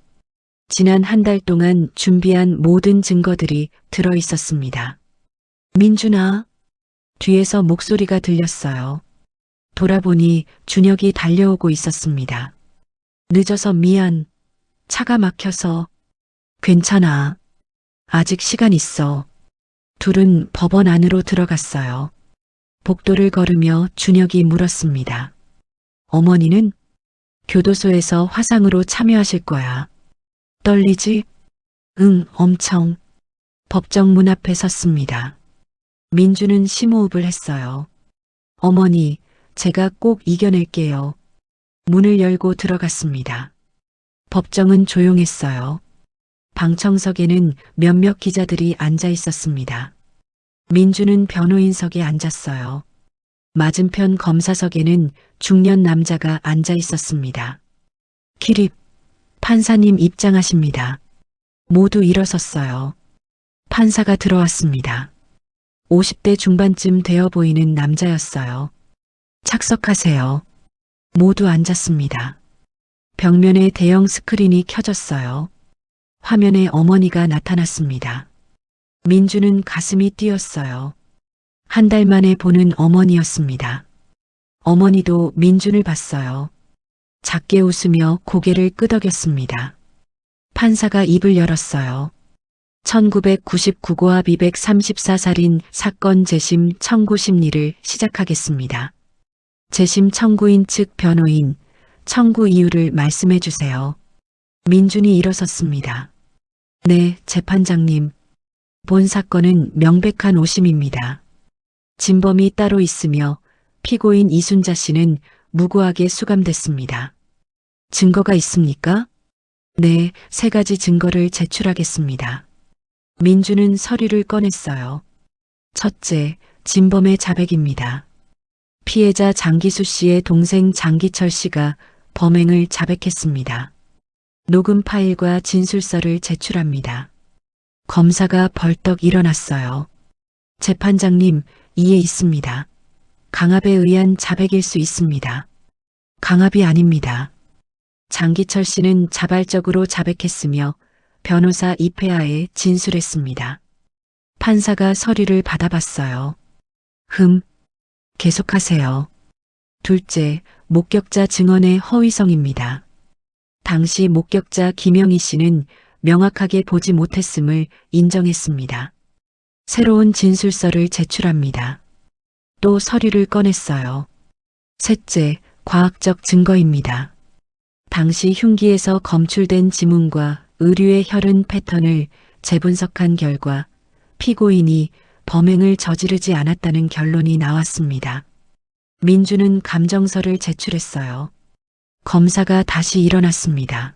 지난 한 달 동안 준비한 모든 증거들이 들어 있었습니다. 민준아, 뒤에서 목소리가 들렸어요. 돌아보니 준혁이 달려오고 있었습니다. 늦어서 미안. 차가 막혀서. 괜찮아. 아직 시간 있어. 둘은 법원 안으로 들어갔어요. 복도를 걸으며 준혁이 물었습니다. 어머니는? 교도소에서 화상으로 참여하실 거야. 떨리지? 응, 엄청. 법정 문 앞에 섰습니다. 민주는 심호흡을 했어요. 어머니, 제가 꼭 이겨낼게요. 문을 열고 들어갔습니다. 법정은 조용했어요. 방청석에는 몇몇 기자들이 앉아 있었습니다. 민주는 변호인석에 앉았어요. 맞은편 검사석에는 중년 남자가 앉아 있었습니다. 기립, 판사님 입장하십니다. 모두 일어섰어요. 판사가 들어왔습니다. 50대 중반쯤 되어 보이는 남자였어요. 착석하세요. 모두 앉았습니다. 벽면에 대형 스크린이 켜졌어요. 화면에 어머니가 나타났습니다. 민주는 가슴이 뛰었어요. 한 달 만에 보는 어머니였습니다. 어머니도 민준을 봤어요. 작게 웃으며 고개를 끄덕였습니다. 판사가 입을 열었어요. 1999고합 234살인 사건 재심 청구 심리를 시작하겠습니다. 재심 청구인 측 변호인, 청구 이유를 말씀해 주세요. 민준이 일어섰습니다. 네, 재판장님. 본 사건은 명백한 오심입니다. 진범이 따로 있으며 피고인 이순자 씨는 무고하게 수감됐습니다. 증거가 있습니까? 네, 3가지 증거를 제출하겠습니다. 민주는 서류를 꺼냈어요. 첫째, 진범의 자백입니다. 피해자 장기수 씨의 동생 장기철 씨가 범행을 자백했습니다. 녹음 파일과 진술서를 제출합니다. 검사가 벌떡 일어났어요. 재판장님, 이에 있습니다. 강압에 의한 자백일 수 있습니다. 강압이 아닙니다. 장기철 씨는 자발적으로 자백했으며 변호사 이패하에 진술했습니다. 판사가 서류를 받아봤어요. 계속하세요. 둘째, 목격자 증언의 허위성입니다. 당시 목격자 김영희 씨는 명확하게 보지 못했음을 인정했습니다. 새로운 진술서를 제출합니다. 또 서류를 꺼냈어요. 셋째, 과학적 증거입니다. 당시 흉기에서 검출된 지문과 의류의 혈흔 패턴을 재분석한 결과 피고인이 범행을 저지르지 않았다는 결론이 나왔습니다. 민주는 감정서를 제출했어요. 검사가 다시 일어났습니다.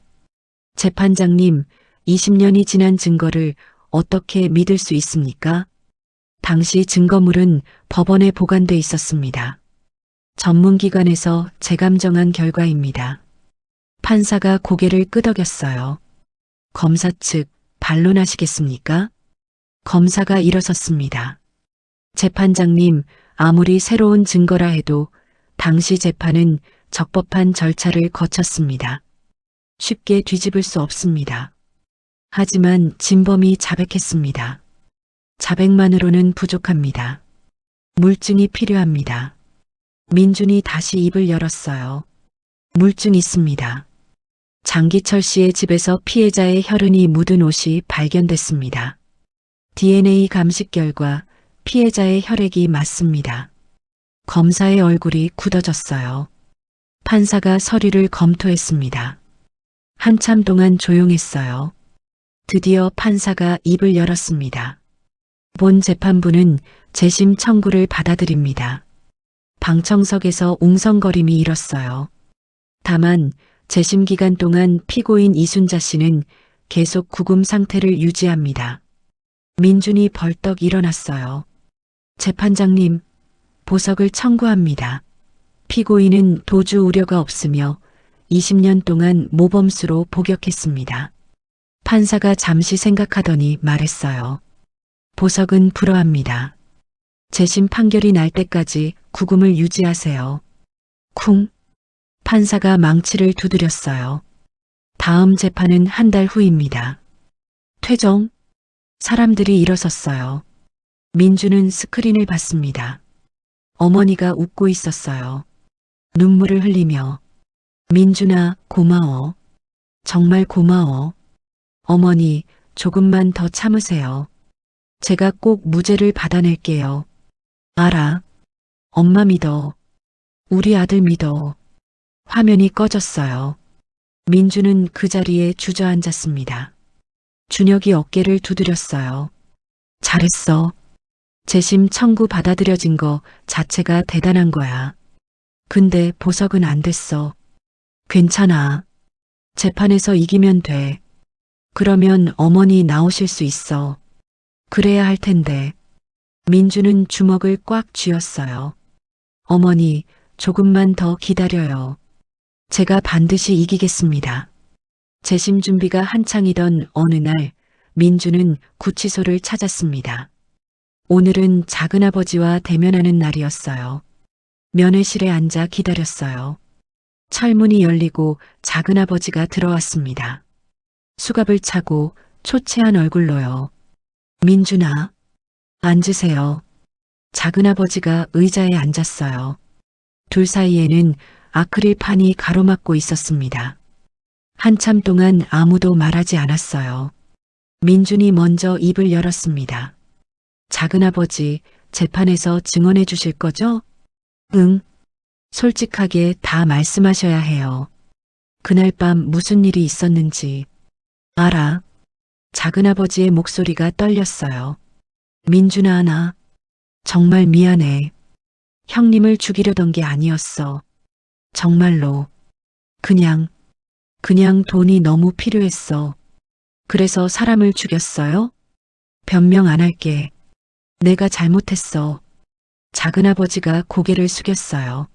재판장님, 20년이 지난 증거를 어떻게 믿을 수 있습니까? 당시 증거물은 법원에 보관돼 있었습니다. 전문기관에서 재감정한 결과입니다. 판사가 고개를 끄덕였어요. 검사 측 반론하시겠습니까? 검사가 일어섰습니다. 재판장님, 아무리 새로운 증거라 해도 당시 재판은 적법한 절차를 거쳤습니다. 쉽게 뒤집을 수 없습니다. 하지만 진범이 자백했습니다. 자백만으로는 부족합니다. 물증이 필요합니다. 민준이 다시 입을 열었어요. 물증 있습니다. 장기철 씨의 집에서 피해자의 혈흔이 묻은 옷이 발견됐습니다. DNA 감식 결과 피해자의 혈액이 맞습니다. 검사의 얼굴이 굳어졌어요. 판사가 서류를 검토했습니다. 한참 동안 조용했어요. 드디어 판사가 입을 열었습니다. 본 재판부는 재심 청구를 받아들입니다. 방청석에서 웅성거림이 일었어요. 다만 재심 기간 동안 피고인 이순자 씨는 계속 구금 상태를 유지합니다. 민준이 벌떡 일어났어요. 재판장님, 보석을 청구합니다. 피고인은 도주 우려가 없으며 20년 동안 모범수로 복역했습니다. 판사가 잠시 생각하더니 말했어요. 보석은 불허합니다. 재심 판결이 날 때까지 구금을 유지하세요. 쿵. 판사가 망치를 두드렸어요. 다음 재판은 한 달 후입니다. 퇴정. 사람들이 일어섰어요. 민주는 스크린을 봤습니다. 어머니가 웃고 있었어요. 눈물을 흘리며 민준아, 고마워. 정말 고마워. 어머니, 조금만 더 참으세요. 제가 꼭 무죄를 받아낼게요. 알아. 엄마 믿어. 우리 아들 믿어. 화면이 꺼졌어요. 민주는 그 자리에 주저앉았습니다. 준혁이 어깨를 두드렸어요. 잘했어. 재심 청구 받아들여진 거 자체가 대단한 거야. 근데 보석은 안 됐어. 괜찮아. 재판에서 이기면 돼. 그러면 어머니 나오실 수 있어. 그래야 할 텐데. 민주는 주먹을 꽉 쥐었어요. 어머니, 조금만 더 기다려요. 제가 반드시 이기겠습니다. 재심 준비가 한창이던 어느 날, 민주는 구치소를 찾았습니다. 오늘은 작은아버지와 대면하는 날이었어요. 면회실에 앉아 기다렸어요. 철문이 열리고 작은아버지가 들어왔습니다. 수갑을 차고 초췌한 얼굴로요. 민준아, 앉으세요. 작은아버지가 의자에 앉았어요. 둘 사이에는 아크릴판이 가로막고 있었습니다. 한참 동안 아무도 말하지 않았어요. 민준이 먼저 입을 열었습니다. 작은아버지, 재판에서 증언해 주실 거죠? 응. 솔직하게 다 말씀하셔야 해요. 그날 밤 무슨 일이 있었는지. 알아. 작은아버지의 목소리가 떨렸어요. 민준아, 나 정말 미안해. 형님을 죽이려던 게 아니었어. 정말로. 그냥 돈이 너무 필요했어. 그래서 사람을 죽였어요? 변명 안 할게. 내가 잘못했어. 작은아버지가 고개를 숙였어요.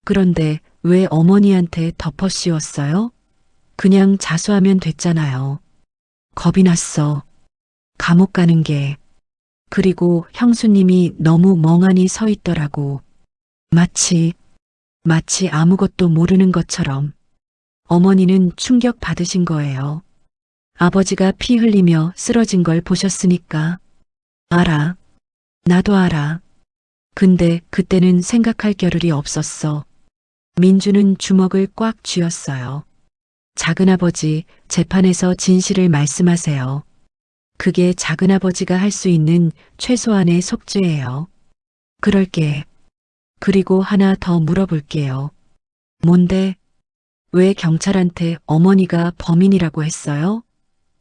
그런데 왜 어머니한테 덮어 씌웠어요? 그냥 자수하면 됐잖아요. 겁이 났어. 감옥 가는 게. 그리고 형수님이 너무 멍하니 서 있더라고. 마치 아무것도 모르는 것처럼. 어머니는 충격 받으신 거예요. 아버지가 피 흘리며 쓰러진 걸 보셨으니까. 알아. 나도 알아. 근데 그때는 생각할 겨를이 없었어. 민주는 주먹을 꽉 쥐었어요. 작은아버지, 재판에서 진실을 말씀하세요. 그게 작은아버지가 할 수 있는 최소한의 속죄예요. 그럴게. 그리고 하나 더 물어볼게요. 뭔데? 왜 경찰한테 어머니가 범인이라고 했어요?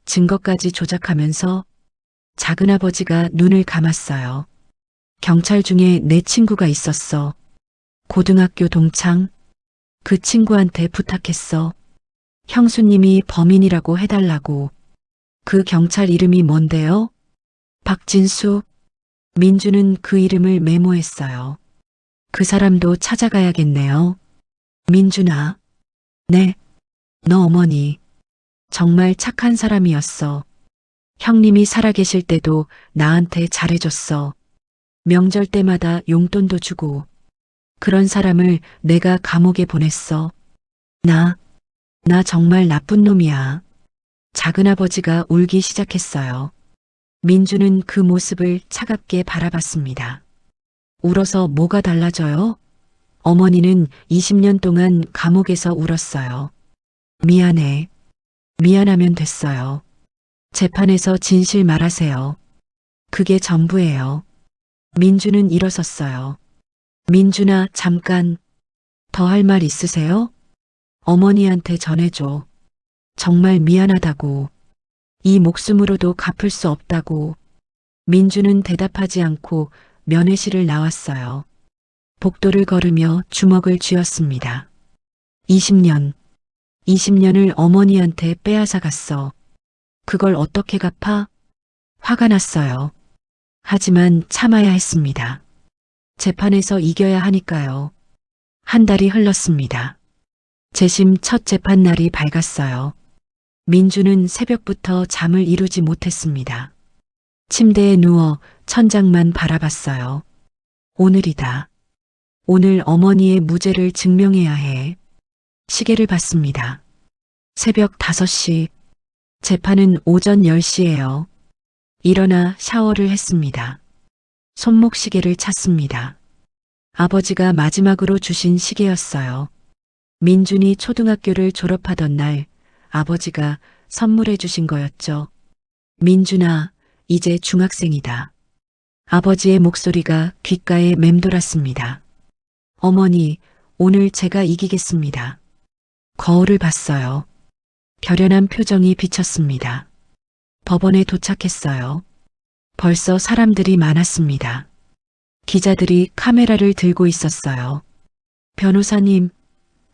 증거까지 조작하면서. 작은아버지가 눈을 감았어요. 경찰 중에 내 친구가 있었어. 고등학교 동창. 그 친구한테 부탁했어. 형수님이 범인이라고 해달라고. 그 경찰 이름이 뭔데요? 박진수. 민주는 그 이름을 메모했어요. 그 사람도 찾아가야겠네요. 민준아. 네. 너 어머니. 정말 착한 사람이었어. 형님이 살아계실 때도 나한테 잘해줬어. 명절 때마다 용돈도 주고. 그런 사람을 내가 감옥에 보냈어. 나 정말 나쁜 놈이야. 작은아버지가 울기 시작했어요. 민주는 그 모습을 차갑게 바라봤습니다. 울어서 뭐가 달라져요? 어머니는 20년 동안 감옥에서 울었어요. 미안해. 미안하면 됐어요. 재판에서 진실 말하세요. 그게 전부예요. 민주는 일어섰어요. 민준아, 잠깐. 더 할 말 있으세요? 어머니한테 전해줘. 정말 미안하다고. 이 목숨으로도 갚을 수 없다고. 민주는 대답하지 않고 면회실을 나왔어요. 복도를 걸으며 주먹을 쥐었습니다. 20년. 20년을 어머니한테 빼앗아 갔어. 그걸 어떻게 갚아? 화가 났어요. 하지만 참아야 했습니다. 재판에서 이겨야 하니까요. 한 달이 흘렀습니다. 재심 첫 재판 날이 밝았어요. 민주는 새벽부터 잠을 이루지 못했습니다. 침대에 누워 천장만 바라봤어요. 오늘이다. 오늘 어머니의 무죄를 증명해야 해. 시계를 봤습니다. 새벽 5시. 재판은 오전 10시예요. 일어나 샤워를 했습니다. 손목 시계를 찾습니다. 아버지가 마지막으로 주신 시계였어요. 민준이 초등학교를 졸업하던 날 아버지가 선물해 주신 거였죠. 민준아, 이제 중학생이다. 아버지의 목소리가 귓가에 맴돌았습니다. 어머니, 오늘 제가 이기겠습니다. 거울을 봤어요. 결연한 표정이 비쳤습니다. 법원에 도착했어요. 벌써 사람들이 많았습니다. 기자들이 카메라를 들고 있었어요. 변호사님,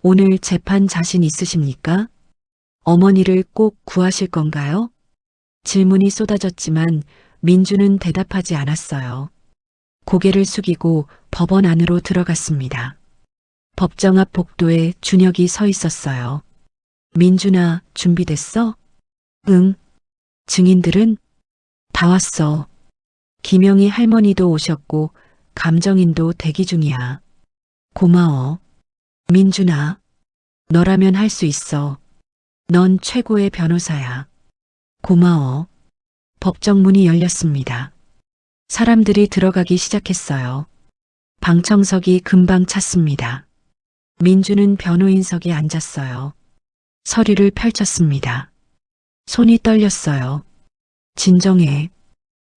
오늘 재판 자신 있으십니까? 어머니를 꼭 구하실 건가요? 질문이 쏟아졌지만 민주는 대답하지 않았어요. 고개를 숙이고 법원 안으로 들어갔습니다. 법정 앞 복도에 준혁이 서 있었어요. 민준아, 준비됐어? 응. 증인들은? 다 왔어. 김영희 할머니도 오셨고 감정인도 대기 중이야. 고마워. 민준아, 너라면 할 수 있어. 넌 최고의 변호사야. 고마워. 법정 문이 열렸습니다. 사람들이 들어가기 시작했어요. 방청석이 금방 찼습니다. 민주는 변호인석에 앉았어요. 서류를 펼쳤습니다. 손이 떨렸어요. 진정해.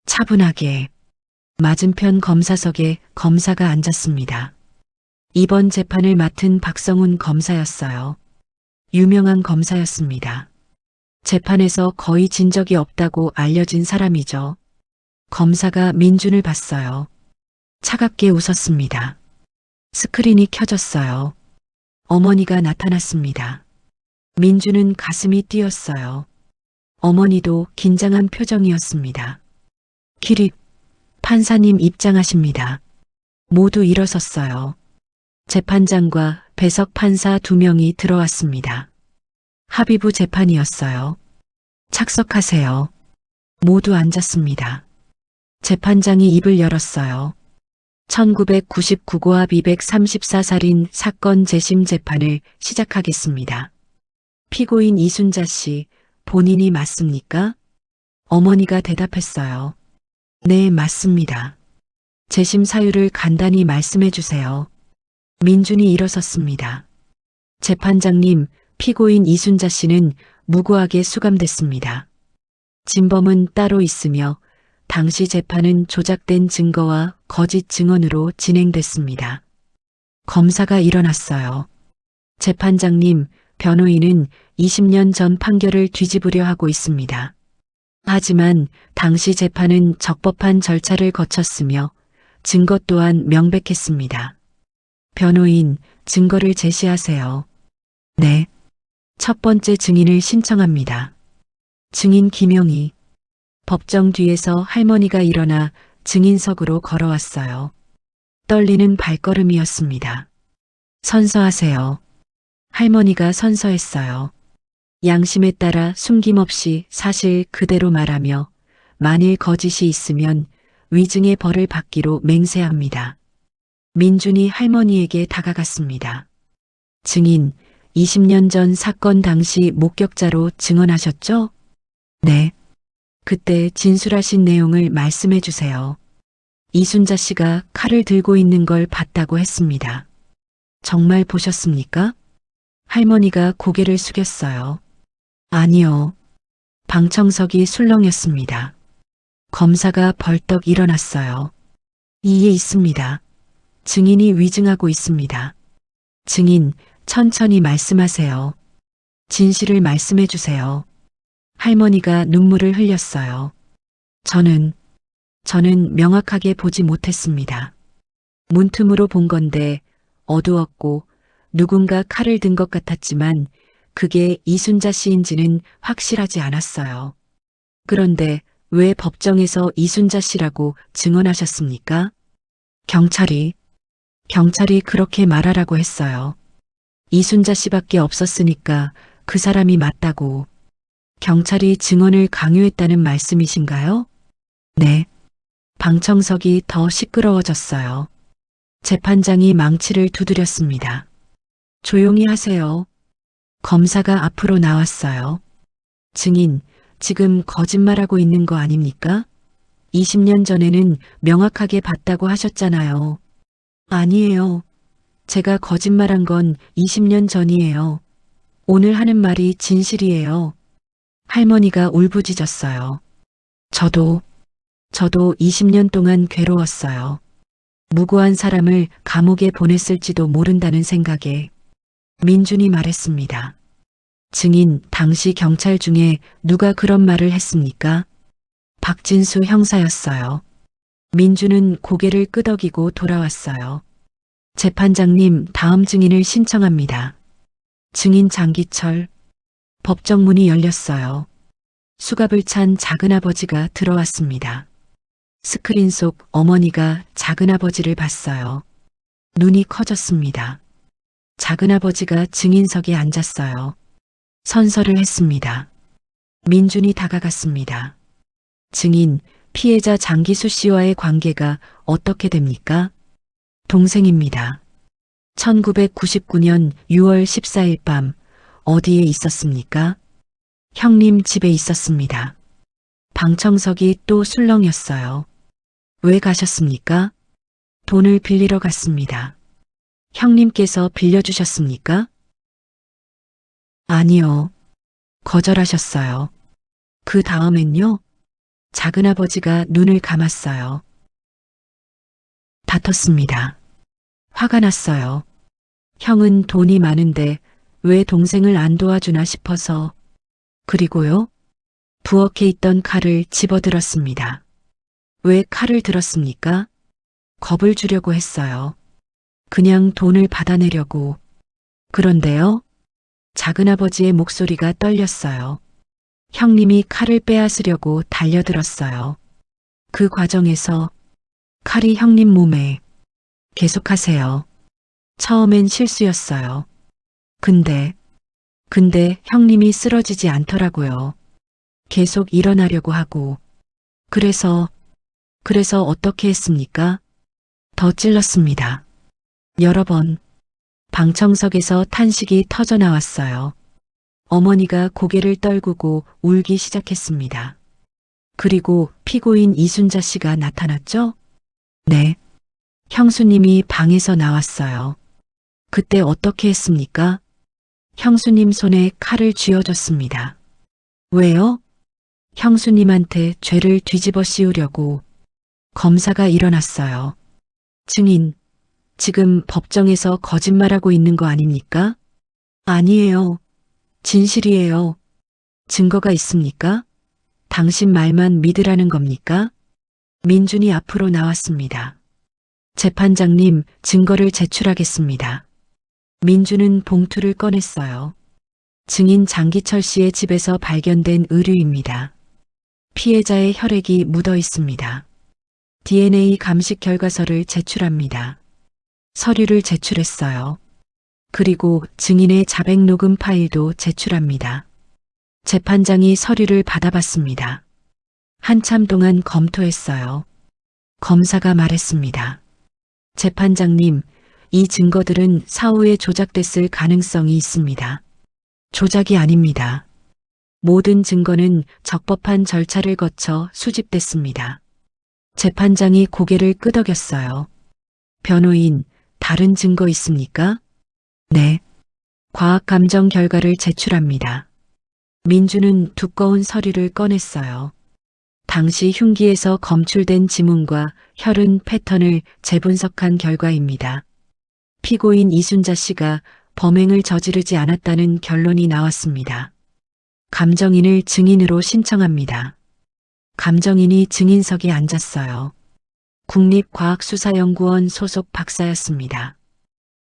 차분하게. 맞은편 검사석에 검사가 앉았습니다. 이번 재판을 맡은 박성훈 검사였어요. 유명한 검사였습니다. 재판에서 거의 진 적이 없다고 알려진 사람이죠. 검사가 민준을 봤어요. 차갑게 웃었습니다. 스크린이 켜졌어요. 어머니가 나타났습니다. 민주는 가슴이 뛰었어요. 어머니도 긴장한 표정이었습니다. 기립, 판사님 입장하십니다. 모두 일어섰어요. 재판장과 배석 판사 2명이 들어왔습니다. 합의부 재판이었어요. 착석하세요. 모두 앉았습니다. 재판장이 입을 열었어요. 1999고합 234살인 사건 재심 재판을 시작하겠습니다. 피고인 이순자 씨, 본인이 맞습니까? 어머니가 대답했어요. 네, 맞습니다. 재심 사유를 간단히 말씀해 주세요. 민준이 일어섰습니다. 재판장님, 피고인 이순자 씨는 무고하게 수감됐습니다. 진범은 따로 있으며 당시 재판은 조작된 증거와 거짓 증언으로 진행됐습니다. 검사가 일어났어요. 재판장님, 변호인은 20년 전 판결을 뒤집으려 하고 있습니다. 하지만 당시 재판은 적법한 절차를 거쳤으며 증거 또한 명백했습니다. 변호인, 증거를 제시하세요. 네. 첫 번째 증인을 신청합니다. 증인 김영희. 법정 뒤에서 할머니가 일어나 증인석으로 걸어왔어요. 떨리는 발걸음이었습니다. 선서하세요. 할머니가 선서했어요. 양심에 따라 숨김없이 사실 그대로 말하며 만일 거짓이 있으면 위증의 벌을 받기로 맹세합니다. 민준이 할머니에게 다가갔습니다. 증인, 20년 전 사건 당시 목격자로 증언하셨죠? 네. 그때 진술하신 내용을 말씀해 주세요. 이순자 씨가 칼을 들고 있는 걸 봤다고 했습니다. 정말 보셨습니까? 할머니가 고개를 숙였어요. 아니요. 방청석이 술렁였습니다. 검사가 벌떡 일어났어요. 이에 있습니다. 증인이 위증하고 있습니다. 증인, 천천히 말씀하세요. 진실을 말씀해 주세요. 할머니가 눈물을 흘렸어요. 저는 명확하게 보지 못했습니다. 문틈으로 본 건데 어두웠고 누군가 칼을 든 것 같았지만 그게 이순자 씨인지는 확실하지 않았어요. 그런데 왜 법정에서 이순자 씨라고 증언하셨습니까? 경찰이 그렇게 말하라고 했어요. 이순자 씨밖에 없었으니까 그 사람이 맞다고. 경찰이 증언을 강요했다는 말씀이신가요? 네. 방청석이 더 시끄러워졌어요. 재판장이 망치를 두드렸습니다. 조용히 하세요. 검사가 앞으로 나왔어요. 증인, 지금 거짓말하고 있는 거 아닙니까? 20년 전에는 명확하게 봤다고 하셨잖아요. 아니에요. 제가 거짓말한 건 20년 전이에요. 오늘 하는 말이 진실이에요. 할머니가 울부짖었어요. 저도 20년 동안 괴로웠어요. 무고한 사람을 감옥에 보냈을지도 모른다는 생각에. 민준이 말했습니다. 증인, 당시 경찰 중에 누가 그런 말을 했습니까? 박진수 형사였어요. 민준은 고개를 끄덕이고 돌아왔어요. 재판장님, 다음 증인을 신청합니다. 증인 장기철. 법정문이 열렸어요. 수갑을 찬 작은아버지가 들어왔습니다. 스크린 속 어머니가 작은아버지를 봤어요. 눈이 커졌습니다. 작은아버지가 증인석에 앉았어요. 선서를 했습니다. 민준이 다가갔습니다. 증인, 피해자 장기수 씨와의 관계가 어떻게 됩니까? 동생입니다. 1999년 6월 14일 밤 어디에 있었습니까? 형님 집에 있었습니다. 방청석이 또 술렁였어요. 왜 가셨습니까? 돈을 빌리러 갔습니다. 형님께서 빌려주셨습니까? 아니요. 거절하셨어요. 그 다음엔요? 작은아버지가 눈을 감았어요. 다퉜습니다. 화가 났어요. 형은 돈이 많은데 왜 동생을 안 도와주나 싶어서. 그리고요? 부엌에 있던 칼을 집어들었습니다. 왜 칼을 들었습니까? 겁을 주려고 했어요. 그냥 돈을 받아내려고. 그런데요? 작은아버지의 목소리가 떨렸어요. 형님이 칼을 빼앗으려고 달려들었어요. 그 과정에서 칼이 형님 몸에. 계속하세요. 처음엔 실수였어요. 근데 형님이 쓰러지지 않더라고요. 계속 일어나려고 하고. 그래서 어떻게 했습니까? 더 찔렀습니다. 여러 번. 방청석에서 탄식이 터져 나왔어요. 어머니가 고개를 떨구고 울기 시작했습니다. 그리고 피고인 이순자 씨가 나타났죠? 네. 형수님이 방에서 나왔어요. 그때 어떻게 했습니까? 형수님 손에 칼을 쥐어줬습니다. 왜요? 형수님한테 죄를 뒤집어 씌우려고. 검사가 일어났어요. 증인, 지금 법정에서 거짓말하고 있는 거 아닙니까? 아니에요. 진실이에요. 증거가 있습니까? 당신 말만 믿으라는 겁니까? 민준이 앞으로 나왔습니다. 재판장님, 증거를 제출하겠습니다. 민준은 봉투를 꺼냈어요. 증인 장기철 씨의 집에서 발견된 의류입니다. 피해자의 혈액이 묻어 있습니다. DNA 감식 결과서를 제출합니다. 서류를 제출했어요. 그리고 증인의 자백 녹음 파일도 제출합니다. 재판장이 서류를 받아봤습니다. 한참 동안 검토했어요. 검사가 말했습니다. 재판장님, 이 증거들은 사후에 조작됐을 가능성이 있습니다. 조작이 아닙니다. 모든 증거는 적법한 절차를 거쳐 수집됐습니다. 재판장이 고개를 끄덕였어요. 변호인, 다른 증거 있습니까? 네. 과학감정 결과를 제출합니다. 민주는 두꺼운 서류를 꺼냈어요. 당시 흉기에서 검출된 지문과 혈흔 패턴을 재분석한 결과입니다. 피고인 이순자 씨가 범행을 저지르지 않았다는 결론이 나왔습니다. 감정인을 증인으로 신청합니다. 감정인이 증인석에 앉았어요. 국립과학수사연구원 소속 박사였습니다.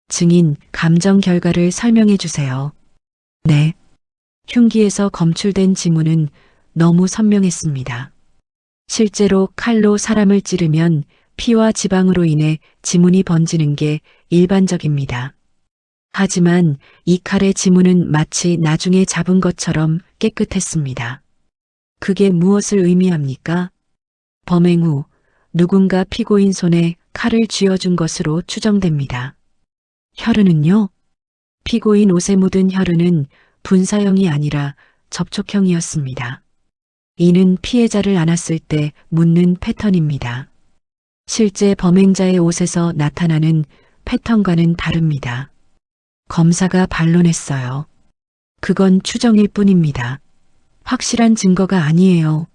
증인, 감정 결과를 설명해 주세요. 네. 흉기에서 검출된 지문은 너무 선명했습니다. 실제로 칼로 사람을 찌르면 피와 지방으로 인해 지문이 번지는 게 일반적입니다. 하지만 이 칼의 지문은 마치 나중에 잡은 것처럼 깨끗했습니다. 그게 무엇을 의미합니까? 범행 후 누군가 피고인 손에 칼을 쥐어준 것으로 추정됩니다. 혈흔은요? 피고인 옷에 묻은 혈흔은 분사형이 아니라 접촉형이었습니다. 이는 피해자를 안았을 때 묻는 패턴입니다. 실제 범행자의 옷에서 나타나는 패턴과는 다릅니다. 검사가 반론했어요. 그건 추정일 뿐입니다. 확실한 증거가 아니에요.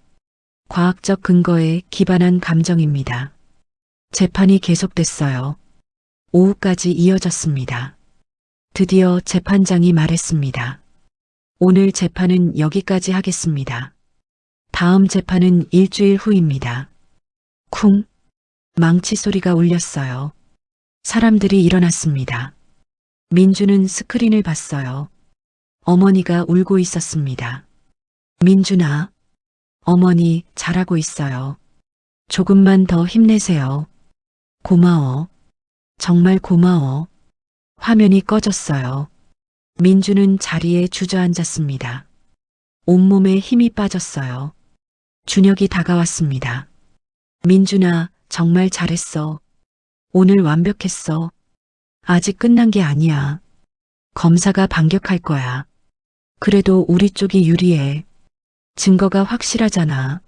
과학적 근거에 기반한 감정입니다. 재판이 계속됐어요. 오후까지 이어졌습니다. 드디어 재판장이 말했습니다. 오늘 재판은 여기까지 하겠습니다. 다음 재판은 일주일 후입니다. 쿵! 망치 소리가 울렸어요. 사람들이 일어났습니다. 민주는 스크린을 봤어요. 어머니가 울고 있었습니다. 민준아, 어머니 잘하고 있어요. 조금만 더 힘내세요. 고마워. 정말 고마워. 화면이 꺼졌어요. 민주는 자리에 주저앉았습니다. 온몸에 힘이 빠졌어요. 준혁이 다가왔습니다. 민준아, 정말 잘했어. 오늘 완벽했어. 아직 끝난 게 아니야. 검사가 반격할 거야. 그래도 우리 쪽이 유리해. 증거가 확실하잖아.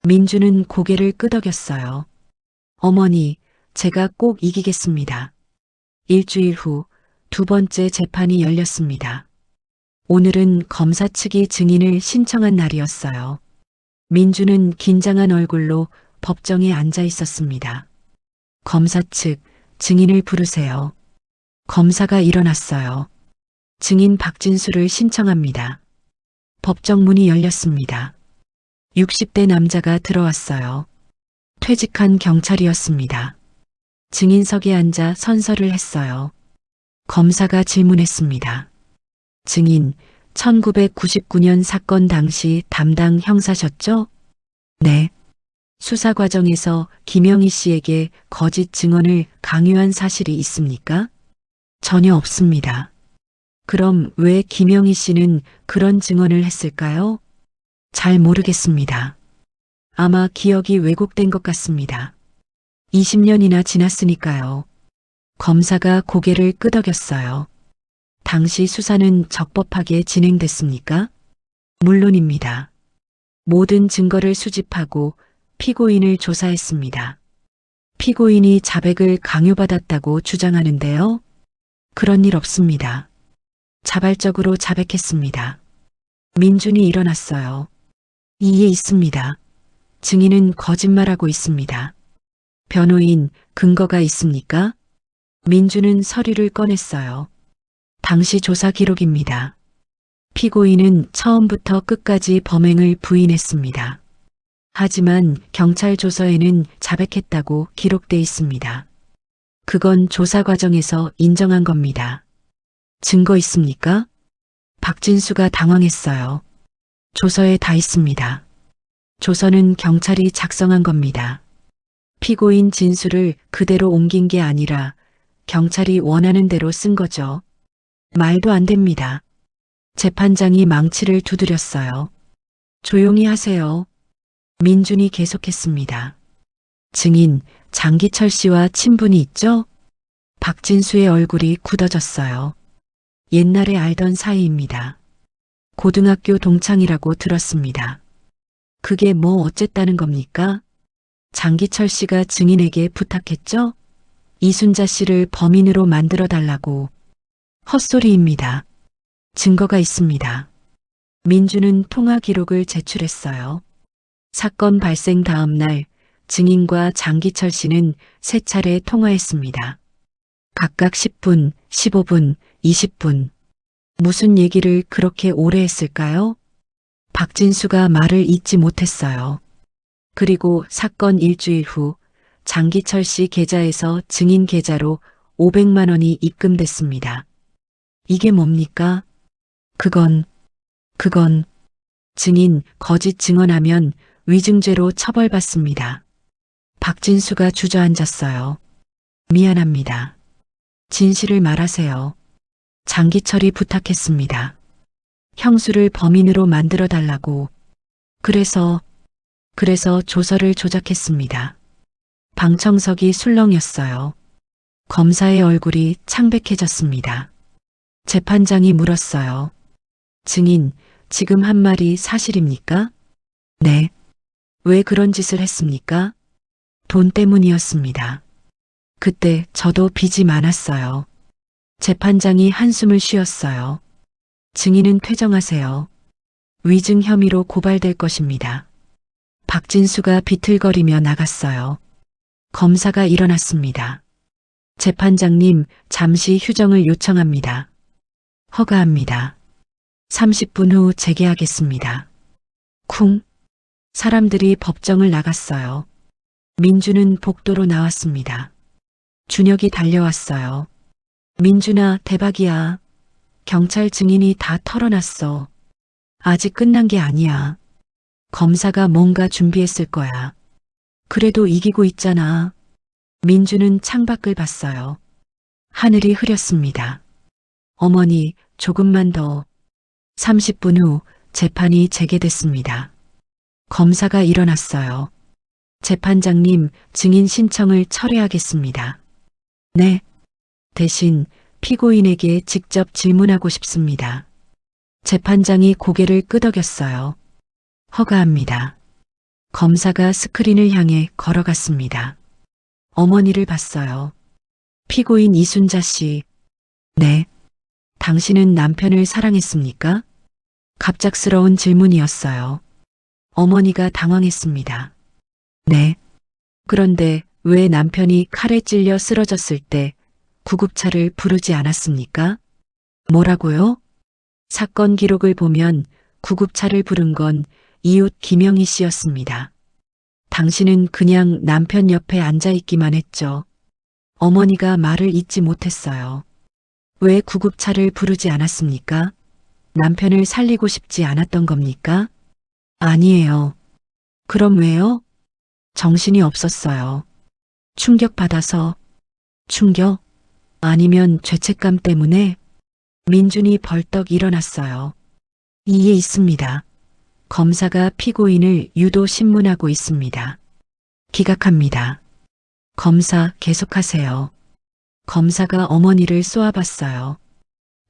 민주는 고개를 끄덕였어요. 어머니, 제가 꼭 이기겠습니다. 일주일 후 두 번째 재판이 열렸습니다. 오늘은 검사 측이 증인을 신청한 날이었어요. 민주는 긴장한 얼굴로 법정에 앉아 있었습니다. 검사 측, 증인을 부르세요. 검사가 일어났어요. 증인 박진수를 신청합니다. 법정 문이 열렸습니다. 60대 남자가 들어왔어요. 퇴직한 경찰이었습니다. 증인석에 앉아 선서를 했어요. 검사가 질문했습니다. 증인, 1999년 사건 당시 담당 형사셨죠? 네. 수사 과정에서 김영희 씨에게 거짓 증언을 강요한 사실이 있습니까? 전혀 없습니다. 그럼 왜 김영희 씨는 그런 증언을 했을까요? 잘 모르겠습니다. 아마 기억이 왜곡된 것 같습니다. 20년이나 지났으니까요. 검사가 고개를 끄덕였어요. 당시 수사는 적법하게 진행됐습니까? 물론입니다. 모든 증거를 수집하고 피고인을 조사했습니다. 피고인이 자백을 강요받았다고 주장하는데요. 그런 일 없습니다. 자발적으로 자백했습니다. 민준이 일어났어요. 이에 있습니다. 증인은 거짓말하고 있습니다. 변호인, 근거가 있습니까? 민주는 서류를 꺼냈어요. 당시 조사 기록입니다. 피고인은 처음부터 끝까지 범행을 부인했습니다. 하지만 경찰 조서에는 자백했다고 기록돼 있습니다. 그건 조사 과정에서 인정한 겁니다. 증거 있습니까? 박진수가 당황했어요. 조서에 다 있습니다. 조서는 경찰이 작성한 겁니다. 피고인 진술을 그대로 옮긴 게 아니라 경찰이 원하는 대로 쓴 거죠. 말도 안 됩니다. 재판장이 망치를 두드렸어요. 조용히 하세요. 민준이 계속했습니다. 증인, 장기철 씨와 친분이 있죠? 박진수의 얼굴이 굳어졌어요. 옛날에 알던 사이입니다. 고등학교 동창이라고 들었습니다. 그게 뭐 어쨌다는 겁니까? 장기철 씨가 증인에게 부탁했죠? 이순자 씨를 범인으로 만들어 달라고. 헛소리입니다. 증거가 있습니다. 민주는 통화 기록을 제출했어요. 사건 발생 다음 날 증인과 장기철 씨는 세 차례 통화했습니다. 각각 10분, 15분, 20분. 무슨 얘기를 그렇게 오래 했을까요? 박진수가 말을 잇지 못했어요. 그리고 사건 일주일 후 장기철 씨 계좌에서 증인 계좌로 500만 원이 입금됐습니다. 이게 뭡니까? 그건 증인 거짓 증언하면 위증죄로 처벌받습니다. 박진수가 주저앉았어요. 미안합니다. 진실을 말하세요. 장기철이 부탁했습니다. 형수를 범인으로 만들어 달라고. 그래서 조서를 조작했습니다. 방청석이 술렁였어요. 검사의 얼굴이 창백해졌습니다. 재판장이 물었어요. 증인, 지금 한 말이 사실입니까? 네. 왜 그런 짓을 했습니까? 돈 때문이었습니다. 그때 저도 빚이 많았어요. 재판장이 한숨을 쉬었어요. 증인은 퇴정하세요. 위증 혐의로 고발될 것입니다. 박진수가 비틀거리며 나갔어요. 검사가 일어났습니다. 재판장님, 잠시 휴정을 요청합니다. 허가합니다. 30분 후 재개하겠습니다. 쿵. 사람들이 법정을 나갔어요. 민주는 복도로 나왔습니다. 준혁이 달려왔어요. 민준아, 대박이야. 경찰 증인이 다 털어놨어. 아직 끝난 게 아니야. 검사가 뭔가 준비했을 거야. 그래도 이기고 있잖아. 민주는 창밖을 봤어요. 하늘이 흐렸습니다. 어머니, 조금만 더. 30분 후 재판이 재개됐습니다. 검사가 일어났어요. 재판장님, 증인 신청을 철회하겠습니다. 네. 대신 피고인에게 직접 질문하고 싶습니다. 재판장이 고개를 끄덕였어요. 허가합니다. 검사가 스크린을 향해 걸어갔습니다. 어머니를 봤어요. 피고인 이순자 씨. 네. 당신은 남편을 사랑했습니까? 갑작스러운 질문이었어요. 어머니가 당황했습니다. 네. 그런데 왜 남편이 칼에 찔려 쓰러졌을 때 구급차를 부르지 않았습니까? 뭐라고요? 사건 기록을 보면 구급차를 부른 건 이웃 김영희 씨였습니다. 당신은 그냥 남편 옆에 앉아있기만 했죠. 어머니가 말을 잇지 못했어요. 왜 구급차를 부르지 않았습니까? 남편을 살리고 싶지 않았던 겁니까? 아니에요. 그럼 왜요? 정신이 없었어요. 충격받아서. 충격? 아니면 죄책감 때문에? 민준이 벌떡 일어났어요. 이에 있습니다. 검사가 피고인을 유도 신문하고 있습니다. 기각합니다. 검사 계속하세요. 검사가 어머니를 쏘아봤어요.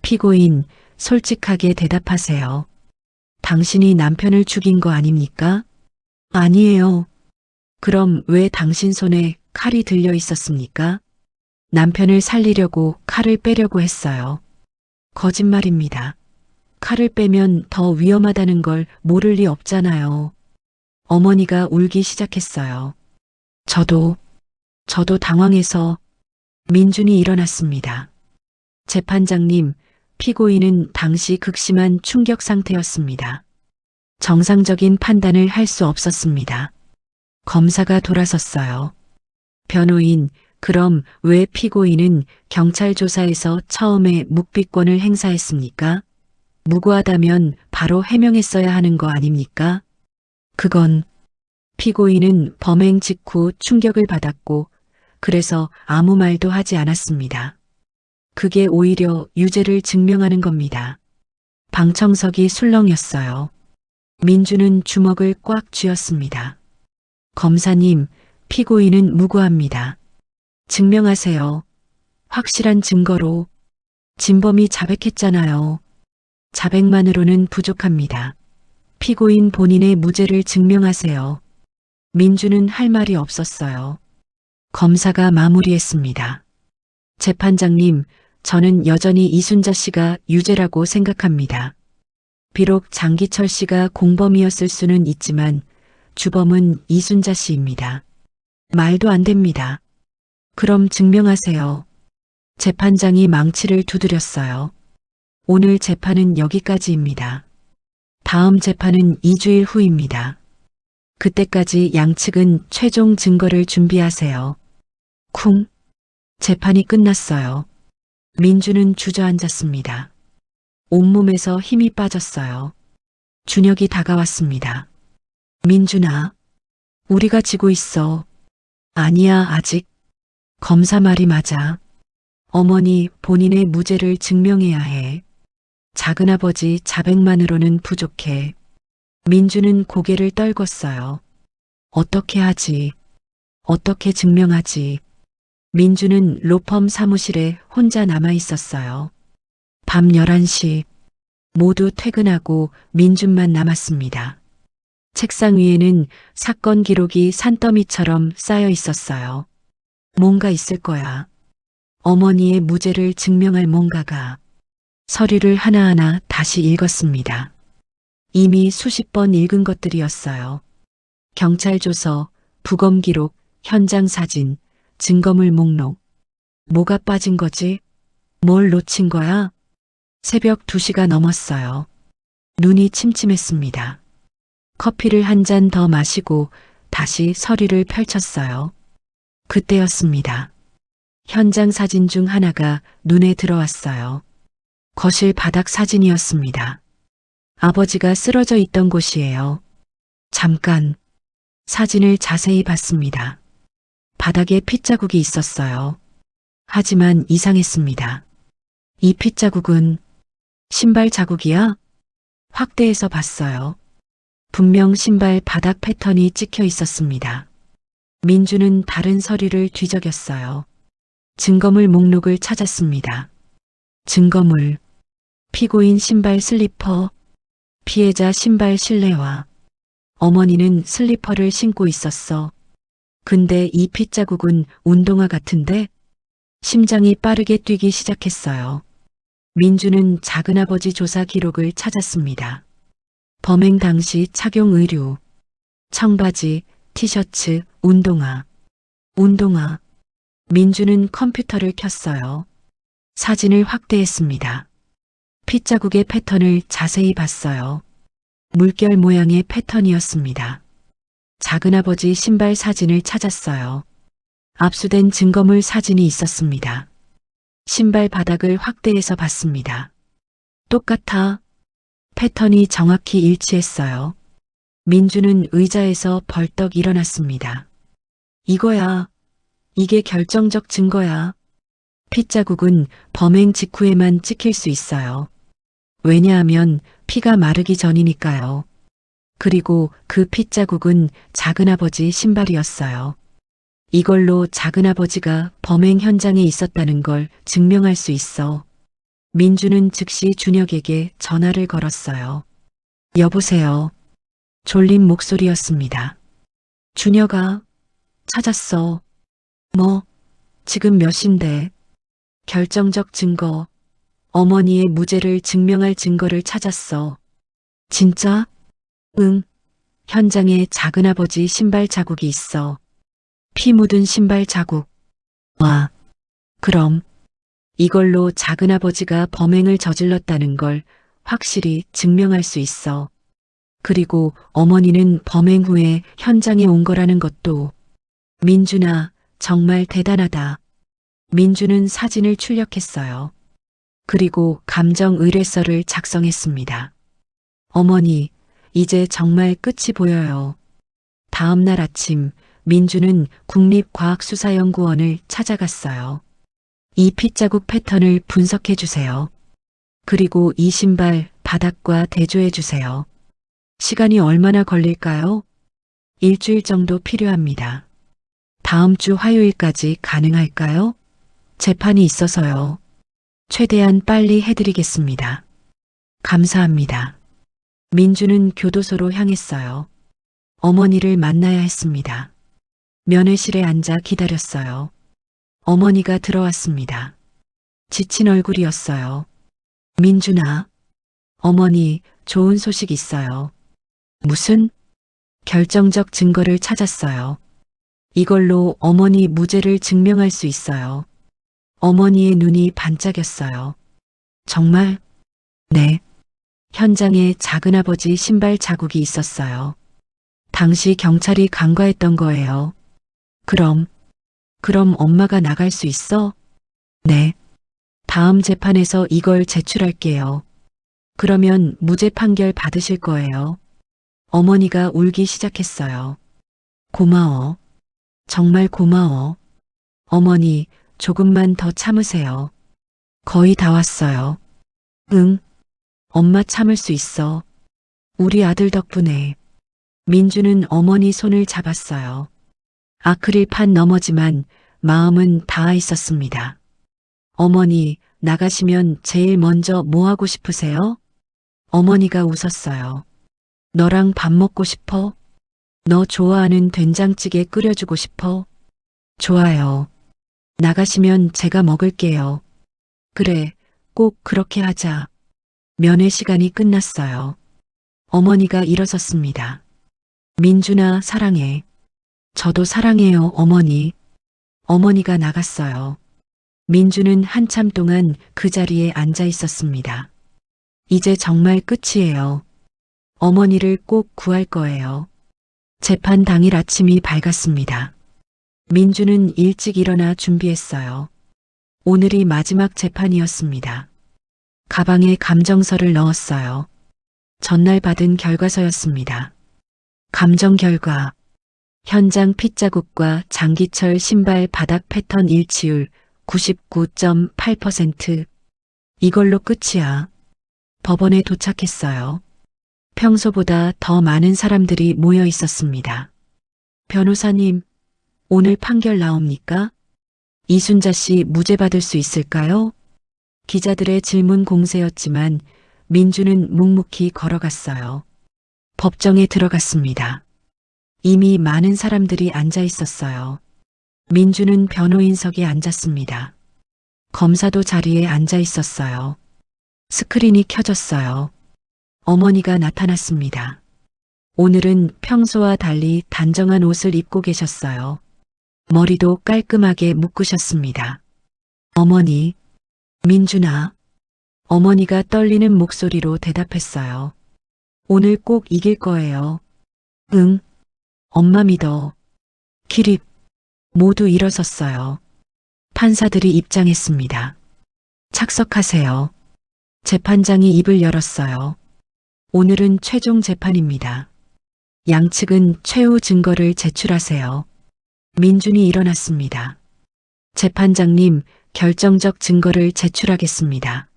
피고인, 솔직하게 대답하세요. 당신이 남편을 죽인 거 아닙니까? 아니에요. 그럼 왜 당신 손에 칼이 들려 있었습니까? 남편을 살리려고 칼을 빼려고 했어요. 거짓말입니다. 칼을 빼면 더 위험하다는 걸 모를 리 없잖아요. 어머니가 울기 시작했어요. 저도 당황해서. 민준이 일어났습니다. 재판장님, 피고인은 당시 극심한 충격 상태였습니다. 정상적인 판단을 할 수 없었습니다. 검사가 돌아섰어요. 변호인, 그럼 왜 피고인은 경찰 조사에서 처음에 묵비권을 행사했습니까? 무고하다면 바로 해명했어야 하는 거 아닙니까? 그건 피고인은 범행 직후 충격을 받았고 그래서 아무 말도 하지 않았습니다. 그게 오히려 유죄를 증명하는 겁니다. 방청석이 술렁였어요. 민주는 주먹을 꽉 쥐었습니다. 검사님, 피고인은 무고합니다. 증명하세요. 확실한 증거로. 진범이 자백했잖아요. 자백만으로는 부족합니다. 피고인 본인의 무죄를 증명하세요. 민주는 할 말이 없었어요. 검사가 마무리했습니다. 재판장님, 저는 여전히 이순자 씨가 유죄라고 생각합니다. 비록 장기철 씨가 공범이었을 수는 있지만 주범은 이순자 씨입니다. 말도 안 됩니다. 그럼 증명하세요. 재판장이 망치를 두드렸어요. 오늘 재판은 여기까지입니다. 다음 재판은 2주일 후입니다. 그때까지 양측은 최종 증거를 준비하세요. 쿵. 재판이 끝났어요. 민주는 주저앉았습니다. 온몸에서 힘이 빠졌어요. 준혁이 다가왔습니다. 민준아, 우리가 지고 있어. 아니야, 아직. 검사 말이 맞아. 어머니 본인의 무죄를 증명해야 해. 작은아버지 자백만으로는 부족해. 민주는 고개를 떨궜어요. 어떻게 하지? 어떻게 증명하지? 민주는 로펌 사무실에 혼자 남아 있었어요. 밤 11시. 모두 퇴근하고 민준만 남았습니다. 책상 위에는 사건 기록이 산더미처럼 쌓여 있었어요. 뭔가 있을 거야. 어머니의 무죄를 증명할 뭔가가. 서류를 하나하나 다시 읽었습니다. 이미 수십 번 읽은 것들이었어요. 경찰 조서, 부검 기록, 현장 사진, 증거물 목록. 뭐가 빠진 거지? 뭘 놓친 거야? 새벽 2시가 넘었어요. 눈이 침침했습니다. 커피를 한 잔 더 마시고 다시 서류를 펼쳤어요. 그때였습니다. 현장 사진 중 하나가 눈에 들어왔어요. 거실 바닥 사진이었습니다. 아버지가 쓰러져 있던 곳이에요. 잠깐 사진을 자세히 봤습니다. 바닥에 핏자국이 있었어요. 하지만 이상했습니다. 이 핏자국은 신발 자국이야? 확대해서 봤어요. 분명 신발 바닥 패턴이 찍혀 있었습니다. 민주는 다른 서류를 뒤적였어요. 증거물 목록을 찾았습니다. 증거물, 피고인 신발 슬리퍼, 피해자 신발 실내화. 어머니는 슬리퍼를 신고 있었어. 근데 이 핏자국은 운동화 같은데? 심장이 빠르게 뛰기 시작했어요. 민주는 작은아버지 조사 기록을 찾았습니다. 범행 당시 착용 의류, 청바지, 티셔츠, 운동화. 민주는 컴퓨터를 켰어요. 사진을 확대했습니다. 핏자국의 패턴을 자세히 봤어요. 물결 모양의 패턴이었습니다. 작은아버지 신발 사진을 찾았어요. 압수된 증거물 사진이 있었습니다. 신발 바닥을 확대해서 봤습니다. 똑같아. 패턴이 정확히 일치했어요. 민주는 의자에서 벌떡 일어났습니다. 이거야. 이게 결정적 증거야. 핏자국은 범행 직후에만 찍힐 수 있어요. 왜냐하면 피가 마르기 전이니까요. 그리고 그 핏자국은 작은아버지 신발이었어요. 이걸로 작은아버지가 범행 현장에 있었다는 걸 증명할 수 있어. 민주는 즉시 준혁에게 전화를 걸었어요. 여보세요. 졸린 목소리였습니다. 준혁아, 찾았어. 뭐, 지금 몇 시인데? 결정적 증거, 어머니의 무죄를 증명할 증거를 찾았어. 진짜? 응. 현장에 작은아버지 신발 자국이 있어. 피 묻은 신발 자국. 와, 그럼 이걸로 작은아버지가 범행을 저질렀다는 걸 확실히 증명할 수 있어. 그리고 어머니는 범행 후에 현장에 온 거라는 것도. 민준아, 정말 대단하다. 민주는 사진을 출력했어요. 그리고 감정 의뢰서를 작성했습니다. 어머니, 이제 정말 끝이 보여요. 다음 날 아침, 민주는 국립과학수사연구원을 찾아갔어요. 이 핏자국 패턴을 분석해 주세요. 그리고 이 신발 바닥과 대조해 주세요. 시간이 얼마나 걸릴까요? 일주일 정도 필요합니다. 다음 주 화요일까지 가능할까요? 재판이 있어서요. 최대한 빨리 해드리겠습니다. 감사합니다. 민주는 교도소로 향했어요. 어머니를 만나야 했습니다. 면회실에 앉아 기다렸어요. 어머니가 들어왔습니다. 지친 얼굴이었어요. 민준아, 어머니 좋은 소식 있어요. 무슨? 결정적 증거를 찾았어요. 이걸로 어머니 무죄를 증명할 수 있어요. 어머니의 눈이 반짝였어요. 정말? 네. 현장에 작은아버지 신발 자국이 있었어요. 당시 경찰이 간과했던 거예요. 그럼 엄마가 나갈 수 있어? 네. 다음 재판에서 이걸 제출할게요. 그러면 무죄 판결 받으실 거예요. 어머니가 울기 시작했어요. 고마워. 정말 고마워. 어머니, 조금만 더 참으세요. 거의 다 왔어요. 응. 엄마 참을 수 있어. 우리 아들 덕분에. 민주는 어머니 손을 잡았어요. 아크릴판 너머지만 마음은 닿아 있었습니다. 어머니, 나가시면 제일 먼저 뭐 하고 싶으세요? 어머니가 웃었어요. 너랑 밥 먹고 싶어? 너 좋아하는 된장찌개 끓여주고 싶어? 좋아요. 나가시면 제가 먹을게요. 그래, 꼭 그렇게 하자. 면회 시간이 끝났어요. 어머니가 일어섰습니다. 민준아, 사랑해. 저도 사랑해요, 어머니. 어머니가 나갔어요. 민주는 한참 동안 그 자리에 앉아 있었습니다. 이제 정말 끝이에요. 어머니를 꼭 구할 거예요. 재판 당일 아침이 밝았습니다. 민주는 일찍 일어나 준비했어요. 오늘이 마지막 재판이었습니다. 가방에 감정서를 넣었어요. 전날 받은 결과서였습니다. 감정 결과. 현장 핏자국과 장기철 신발 바닥 패턴 일치율 99.8%. 이걸로 끝이야. 법원에 도착했어요. 평소보다 더 많은 사람들이 모여 있었습니다. 변호사님, 오늘 판결 나옵니까? 이순자 씨 무죄 받을 수 있을까요? 기자들의 질문 공세였지만 민주는 묵묵히 걸어갔어요. 법정에 들어갔습니다. 이미 많은 사람들이 앉아 있었어요. 민주는 변호인석에 앉았습니다. 검사도 자리에 앉아 있었어요. 스크린이 켜졌어요. 어머니가 나타났습니다. 오늘은 평소와 달리 단정한 옷을 입고 계셨어요. 머리도 깔끔하게 묶으셨습니다. 어머니, 민준아. 어머니가 떨리는 목소리로 대답했어요. 오늘 꼭 이길 거예요. 응. 엄마 믿어. 기립. 모두 일어섰어요. 판사들이 입장했습니다. 착석하세요. 재판장이 입을 열었어요. 오늘은 최종 재판입니다. 양측은 최후 증거를 제출하세요. 민준이 일어났습니다. 재판장님, 결정적 증거를 제출하겠습니다.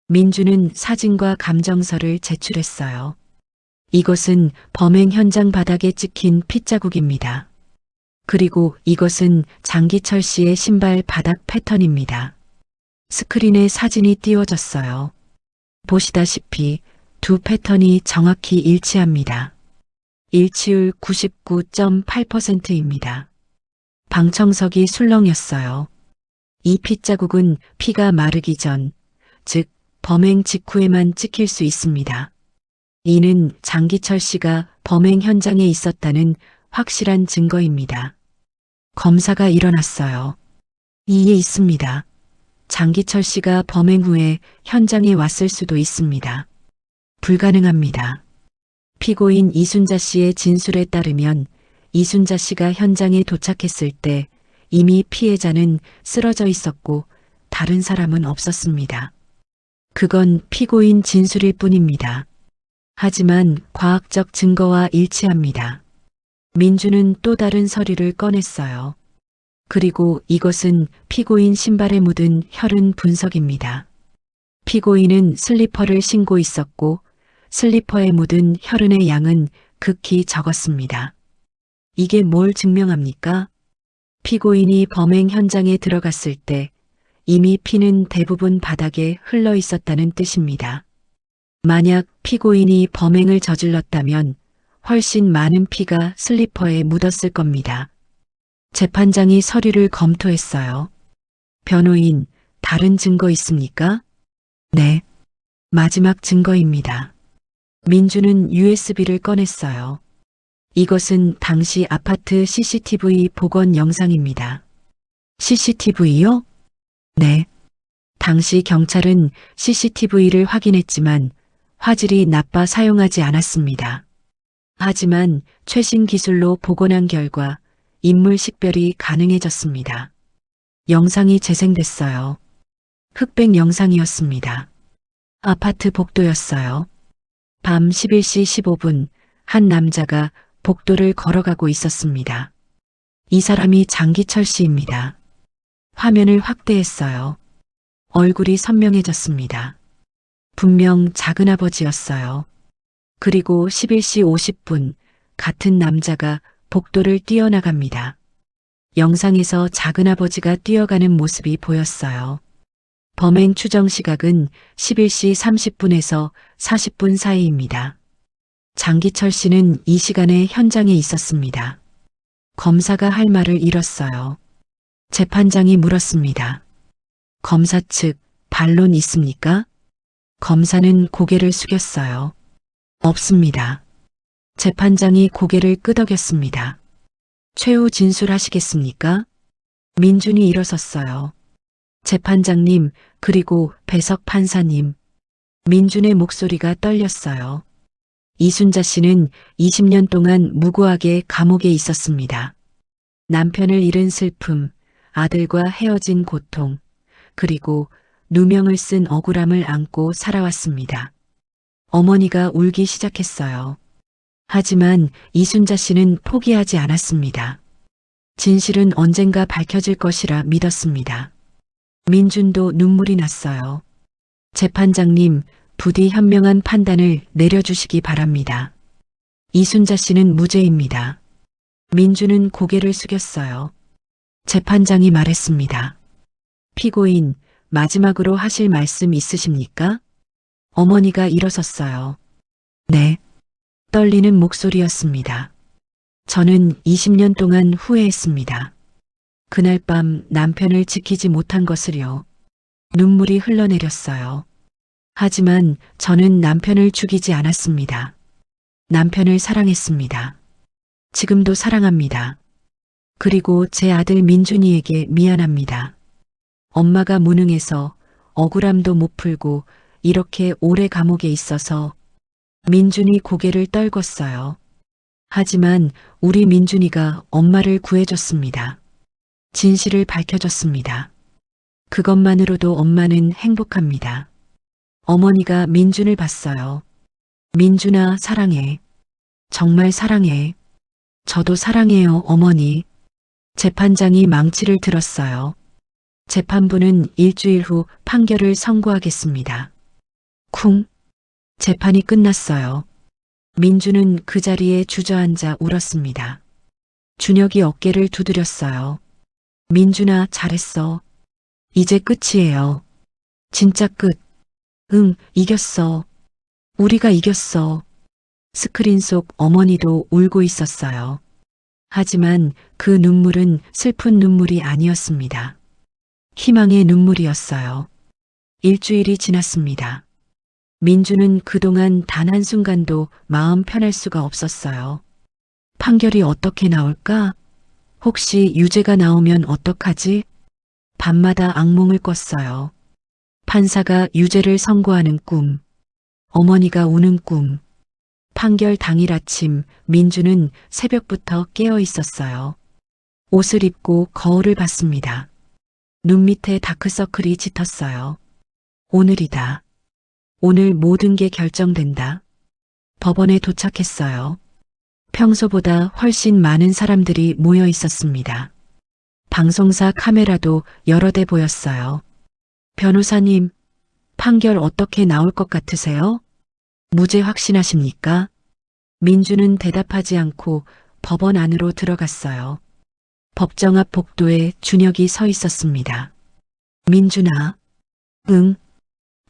민준은 사진과 감정서를 제출했어요. 이것은 범행 현장 바닥에 찍힌 핏자국입니다. 그리고 이것은 장기철 씨의 신발 바닥 패턴입니다. 스크린에 사진이 띄워졌어요. 보시다시피 두 패턴이 정확히 일치합니다. 일치율 99.8%입니다. 방청석이 술렁였어요. 이 핏자국은 피가 마르기 전, 즉 범행 직후에만 찍힐 수 있습니다. 이는 장기철 씨가 범행 현장에 있었다는 확실한 증거입니다. 검사가 일어났어요. 이에 있습니다. 장기철 씨가 범행 후에 현장에 왔을 수도 있습니다. 불가능합니다. 피고인 이순자 씨의 진술에 따르면 이순자 씨가 현장에 도착했을 때 이미 피해자는 쓰러져 있었고 다른 사람은 없었습니다. 그건 피고인 진술일 뿐입니다. 하지만 과학적 증거와 일치합니다. 민주는 또 다른 서류를 꺼냈어요. 그리고 이것은 피고인 신발에 묻은 혈흔 분석입니다. 피고인은 슬리퍼를 신고 있었고 슬리퍼에 묻은 혈흔의 양은 극히 적었습니다. 이게 뭘 증명합니까? 피고인이 범행 현장에 들어갔을 때 이미 피는 대부분 바닥에 흘러 있었다는 뜻입니다. 만약 피고인이 범행을 저질렀다면 훨씬 많은 피가 슬리퍼에 묻었을 겁니다. 재판장이 서류를 검토했어요. 변호인, 다른 증거 있습니까? 네. 마지막 증거입니다. 민주는 USB를 꺼냈어요. 이것은 당시 아파트 CCTV 복원 영상입니다. CCTV요? 네. 당시 경찰은 CCTV를 확인했지만 화질이 나빠 사용하지 않았습니다. 하지만 최신 기술로 복원한 결과 인물 식별이 가능해졌습니다. 영상이 재생됐어요. 흑백 영상이었습니다. 아파트 복도였어요. 밤 11시 15분 한 남자가 복도를 걸어가고 있었습니다. 이 사람이 장기철 씨입니다. 화면을 확대했어요. 얼굴이 선명해졌습니다. 분명 작은아버지였어요. 그리고 11시 50분 같은 남자가 복도를 뛰어나갑니다. 영상에서 작은아버지가 뛰어가는 모습이 보였어요. 범행 추정 시각은 11시 30분에서 40분 사이입니다. 장기철 씨는 이 시간에 현장에 있었습니다. 검사가 할 말을 잃었어요. 재판장이 물었습니다. 검사 측 반론 있습니까? 검사는 고개를 숙였어요. 없습니다. 재판장이 고개를 끄덕였습니다. 최후 진술하시겠습니까? 민준이 일어섰어요. 재판장님, 그리고 배석 판사님. 민준의 목소리가 떨렸어요. 이순자 씨는 20년 동안 무고하게 감옥에 있었습니다. 남편을 잃은 슬픔, 아들과 헤어진 고통, 그리고 누명을 쓴 억울함을 안고 살아왔습니다. 어머니가 울기 시작했어요. 하지만 이순자 씨는 포기하지 않았습니다. 진실은 언젠가 밝혀질 것이라 믿었습니다. 민준도 눈물이 났어요. 재판장님, 부디 현명한 판단을 내려주시기 바랍니다. 이순자 씨는 무죄입니다. 민준은 고개를 숙였어요. 재판장이 말했습니다. 피고인, 마지막으로 하실 말씀 있으십니까? 어머니가 일어섰어요. 네. 떨리는 목소리였습니다. 저는 20년 동안 후회했습니다. 그날 밤 남편을 지키지 못한 것을요. 눈물이 흘러내렸어요. 하지만 저는 남편을 죽이지 않았습니다. 남편을 사랑했습니다. 지금도 사랑합니다. 그리고 제 아들 민준이에게 미안합니다. 엄마가 무능해서 억울함도 못 풀고 이렇게 오래 감옥에 있어서. 민준이 고개를 떨궜어요. 하지만 우리 민준이가 엄마를 구해줬습니다. 진실을 밝혀줬습니다. 그것만으로도 엄마는 행복합니다. 어머니가 민준을 봤어요. 민준아, 사랑해. 정말 사랑해. 저도 사랑해요, 어머니. 재판장이 망치를 들었어요. 재판부는 일주일 후 판결을 선고하겠습니다. 쿵. 재판이 끝났어요. 민준은 그 자리에 주저앉아 울었습니다. 준혁이 어깨를 두드렸어요. 민준아, 잘했어. 이제 끝이에요. 진짜 끝. 응, 이겼어. 우리가 이겼어. 스크린 속 어머니도 울고 있었어요. 하지만 그 눈물은 슬픈 눈물이 아니었습니다. 희망의 눈물이었어요. 일주일이 지났습니다. 민준은 그동안 단 한순간도 마음 편할 수가 없었어요. 판결이 어떻게 나올까? 혹시 유죄가 나오면 어떡하지? 밤마다 악몽을 꿨어요. 판사가 유죄를 선고하는 꿈, 어머니가 우는 꿈. 판결 당일 아침 민준은 새벽부터 깨어 있었어요. 옷을 입고 거울을 봤습니다. 눈 밑에 다크서클이 짙었어요. 오늘이다. 오늘 모든 게 결정된다. 법원에 도착했어요. 평소보다 훨씬 많은 사람들이 모여 있었습니다. 방송사 카메라도 여러 대 보였어요. 변호사님, 판결 어떻게 나올 것 같으세요? 무죄 확신하십니까? 민준은 대답하지 않고 법원 안으로 들어갔어요. 법정 앞 복도에 준혁이 서 있었습니다. 민준아, 응,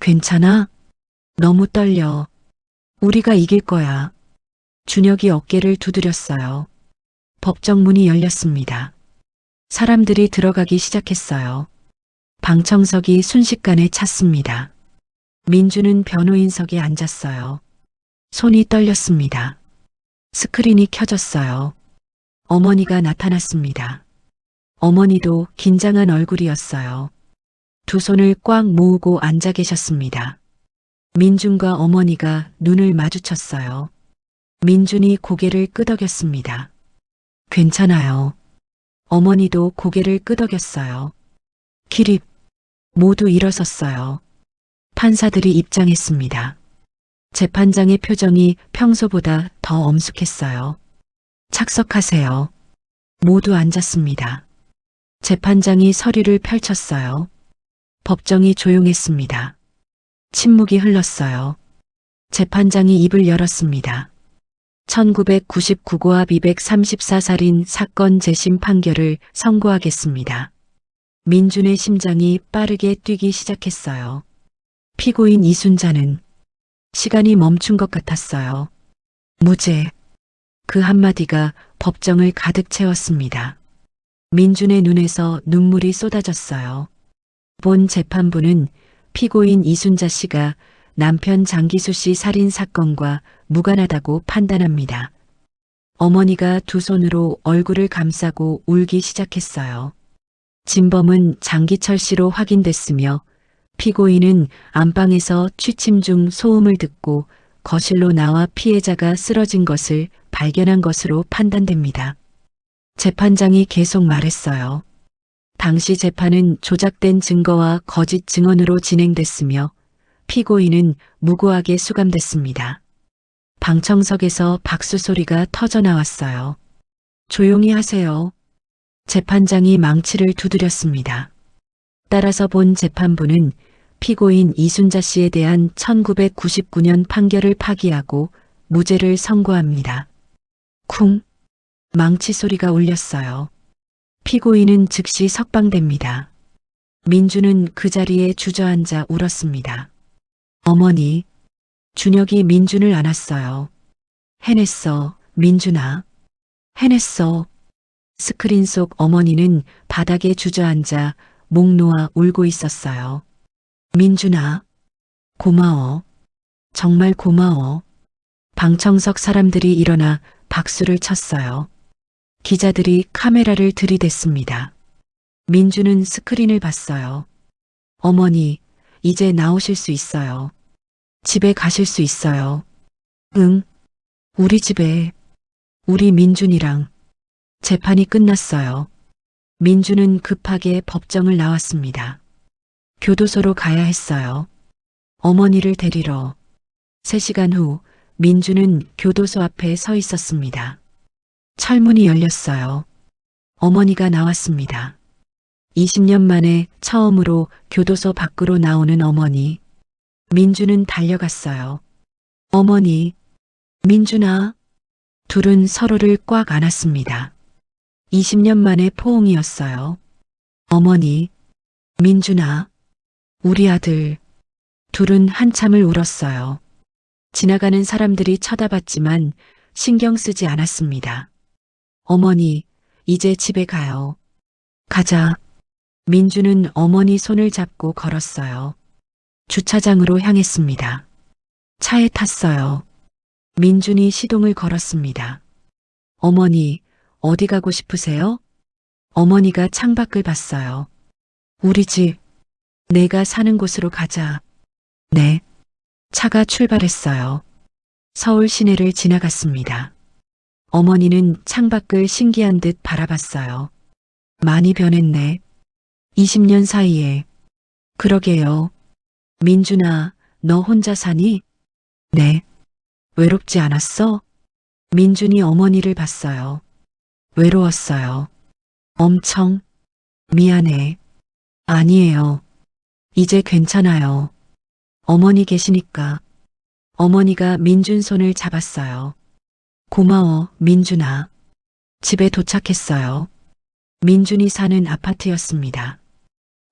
괜찮아? 너무 떨려. 우리가 이길 거야. 준혁이 어깨를 두드렸어요. 법정 문이 열렸습니다. 사람들이 들어가기 시작했어요. 방청석이 순식간에 찼습니다. 민준은 변호인석에 앉았어요. 손이 떨렸습니다. 스크린이 켜졌어요. 어머니가 나타났습니다. 어머니도 긴장한 얼굴이었어요. 두 손을 꽉 모으고 앉아 계셨습니다. 민준과 어머니가 눈을 마주쳤어요. 민준이 고개를 끄덕였습니다. 괜찮아요. 어머니도 고개를 끄덕였어요. 기립. 모두 일어섰어요. 판사들이 입장했습니다. 재판장의 표정이 평소보다 더 엄숙했어요. 착석하세요. 모두 앉았습니다. 재판장이 서류를 펼쳤어요. 법정이 조용했습니다. 침묵이 흘렀어요. 재판장이 입을 열었습니다. 1999고합 234살인 사건 재심 판결을 선고하겠습니다. 민준의 심장이 빠르게 뛰기 시작했어요. 피고인 이순자는 시간이 멈춘 것 같았어요. 무죄. 그 한마디가 법정을 가득 채웠습니다. 민준의 눈에서 눈물이 쏟아졌어요. 본 재판부는 피고인 이순자 씨가 남편 장기수 씨 살인 사건과 무관하다고 판단합니다. 어머니가 두 손으로 얼굴을 감싸고 울기 시작했어요. 진범은 장기철 씨로 확인됐으며 피고인은 안방에서 취침 중 소음을 듣고 거실로 나와 피해자가 쓰러진 것을 발견한 것으로 판단됩니다. 재판장이 계속 말했어요. 당시 재판은 조작된 증거와 거짓 증언으로 진행됐으며 피고인은 무고하게 수감됐습니다. 방청석에서 박수 소리가 터져 나왔어요. 조용히 하세요. 재판장이 망치를 두드렸습니다. 따라서 본 재판부는 피고인 이순자 씨에 대한 1999년 판결을 파기하고 무죄를 선고합니다. 쿵! 망치 소리가 울렸어요. 피고인은 즉시 석방됩니다. 민준은 그 자리에 주저앉아 울었습니다. 어머니, 준혁이 민준을 안았어요. 해냈어, 민준아. 해냈어. 스크린 속 어머니는 바닥에 주저앉아 목 놓아 울고 있었어요. 민준아, 고마워. 정말 고마워. 방청석 사람들이 일어나 박수를 쳤어요. 기자들이 카메라를 들이댔습니다. 민준은 스크린을 봤어요. 어머니, 이제 나오실 수 있어요. 집에 가실 수 있어요. 응, 우리 집에, 우리 민준이랑. 재판이 끝났어요. 민준은 급하게 법정을 나왔습니다. 교도소로 가야 했어요. 어머니를 데리러. 3시간 후 민준은 교도소 앞에 서 있었습니다. 철문이 열렸어요. 어머니가 나왔습니다. 20년 만에 처음으로 교도소 밖으로 나오는 어머니. 민준은 달려갔어요. 어머니, 민준아. 둘은 서로를 꽉 안았습니다. 20년 만에 포옹이었어요. 어머니, 민준아, 우리 아들. 둘은 한참을 울었어요. 지나가는 사람들이 쳐다봤지만 신경 쓰지 않았습니다. 어머니, 이제 집에 가요. 가자. 민준은 어머니 손을 잡고 걸었어요. 주차장으로 향했습니다. 차에 탔어요. 민준이 시동을 걸었습니다. 어머니, 어디 가고 싶으세요? 어머니가 창밖을 봤어요. 우리 집, 내가 사는 곳으로 가자. 네. 차가 출발했어요. 서울 시내를 지나갔습니다. 어머니는 창밖을 신기한 듯 바라봤어요. 많이 변했네. 20년 사이에. 그러게요. 민준아, 너 혼자 사니? 네. 외롭지 않았어? 민준이 어머니를 봤어요. 외로웠어요. 엄청. 미안해. 아니에요. 이제 괜찮아요. 어머니 계시니까. 어머니가 민준 손을 잡았어요. 고마워, 민준아. 집에 도착했어요. 민준이 사는 아파트였습니다.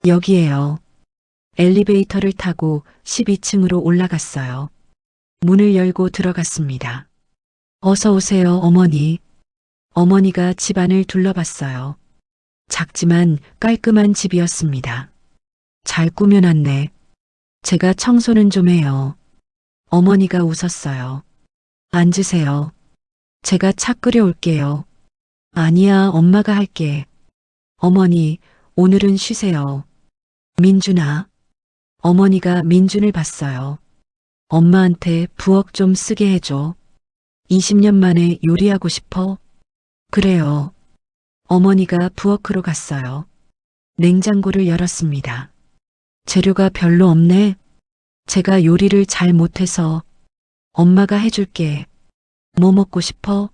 여기에요. 엘리베이터를 타고 12층으로 올라갔어요. 문을 열고 들어갔습니다. 어서 오세요, 어머니. 어머니가 집안을 둘러봤어요. 작지만 깔끔한 집이었습니다. 잘 꾸며놨네. 제가 청소는 좀 해요. 어머니가 웃었어요. 앉으세요. 제가 차 끓여올게요. 아니야, 엄마가 할게. 어머니, 오늘은 쉬세요. 민준아. 어머니가 민준을 봤어요. 엄마한테 부엌 좀 쓰게 해줘. 20년 만에 요리하고 싶어? 그래요. 어머니가 부엌으로 갔어요. 냉장고를 열었습니다. 재료가 별로 없네. 제가 요리를 잘 못해서 엄마가 해줄게. 뭐 먹고 싶어?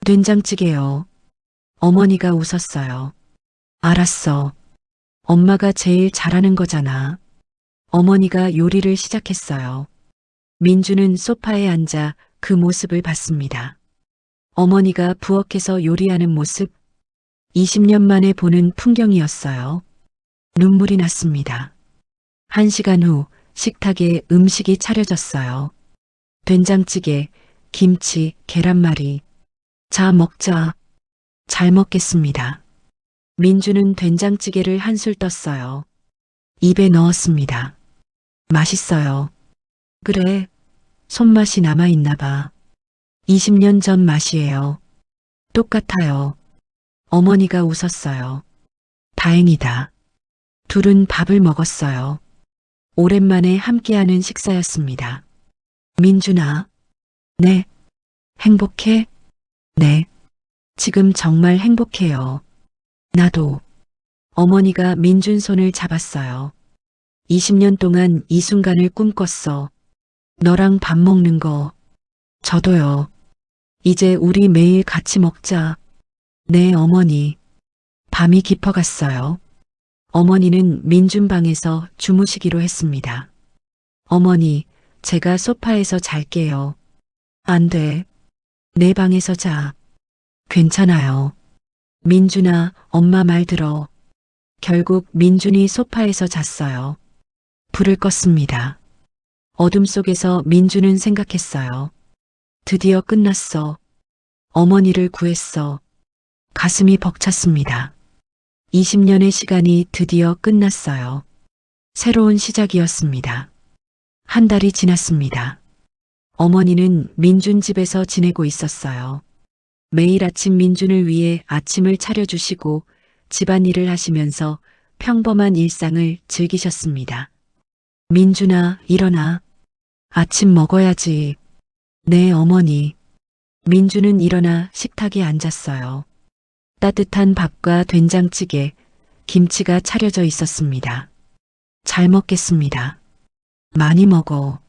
된장찌개요. 어머니가 웃었어요. 알았어. 엄마가 제일 잘하는 거잖아. 어머니가 요리를 시작했어요. 민주는 소파에 앉아 그 모습을 봤습니다. 어머니가 부엌에서 요리하는 모습, 20년 만에 보는 풍경이었어요. 눈물이 났습니다. 1시간 후 식탁에 음식이 차려졌어요. 된장찌개, 김치, 계란말이. 자, 먹자. 잘 먹겠습니다. 민주는 된장찌개를 한술 떴어요. 입에 넣었습니다. 맛있어요. 그래, 손맛이 남아있나 봐. 20년 전 맛이에요. 똑같아요. 어머니가 웃었어요. 다행이다. 둘은 밥을 먹었어요. 오랜만에 함께하는 식사였습니다. 민준아. 네. 행복해? 네. 지금 정말 행복해요. 나도. 어머니가 민준 손을 잡았어요. 20년 동안 이 순간을 꿈꿨어. 너랑 밥 먹는 거. 저도요. 이제 우리 매일 같이 먹자. 네, 어머니. 밤이 깊어갔어요. 어머니는 민준 방에서 주무시기로 했습니다. 어머니, 제가 소파에서 잘게요. 안 돼. 내 방에서 자. 괜찮아요. 민준아, 엄마 말 들어. 결국 민준이 소파에서 잤어요. 불을 껐습니다. 어둠 속에서 민준은 생각했어요. 드디어 끝났어. 어머니를 구했어. 가슴이 벅찼습니다. 20년의 시간이 드디어 끝났어요. 새로운 시작이었습니다. 한 달이 지났습니다. 어머니는 민준 집에서 지내고 있었어요. 매일 아침 민준을 위해 아침을 차려주시고 집안일을 하시면서 평범한 일상을 즐기셨습니다. 민준아, 일어나. 아침 먹어야지. 네, 어머니. 민준은 일어나 식탁에 앉았어요. 따뜻한 밥과 된장찌개, 김치가 차려져 있었습니다. 잘 먹겠습니다. 많이 먹어.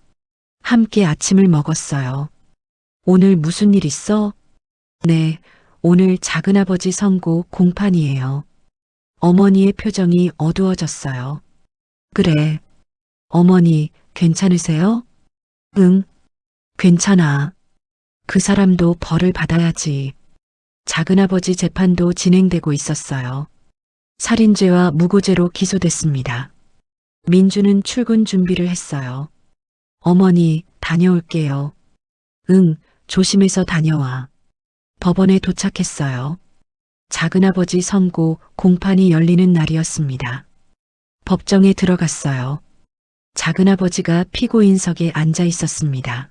함께 아침을 먹었어요. 오늘 무슨 일 있어? 네, 오늘 작은아버지 선고 공판이에요. 어머니의 표정이 어두워졌어요. 그래. 어머니, 괜찮으세요? 응, 괜찮아. 그 사람도 벌을 받아야지. 작은아버지 재판도 진행되고 있었어요. 살인죄와 무고죄로 기소됐습니다. 민주는 출근 준비를 했어요. 어머니, 다녀올게요. 응, 조심해서 다녀와. 법원에 도착했어요. 작은아버지 선고 공판이 열리는 날이었습니다. 법정에 들어갔어요. 작은아버지가 피고인석에 앉아 있었습니다.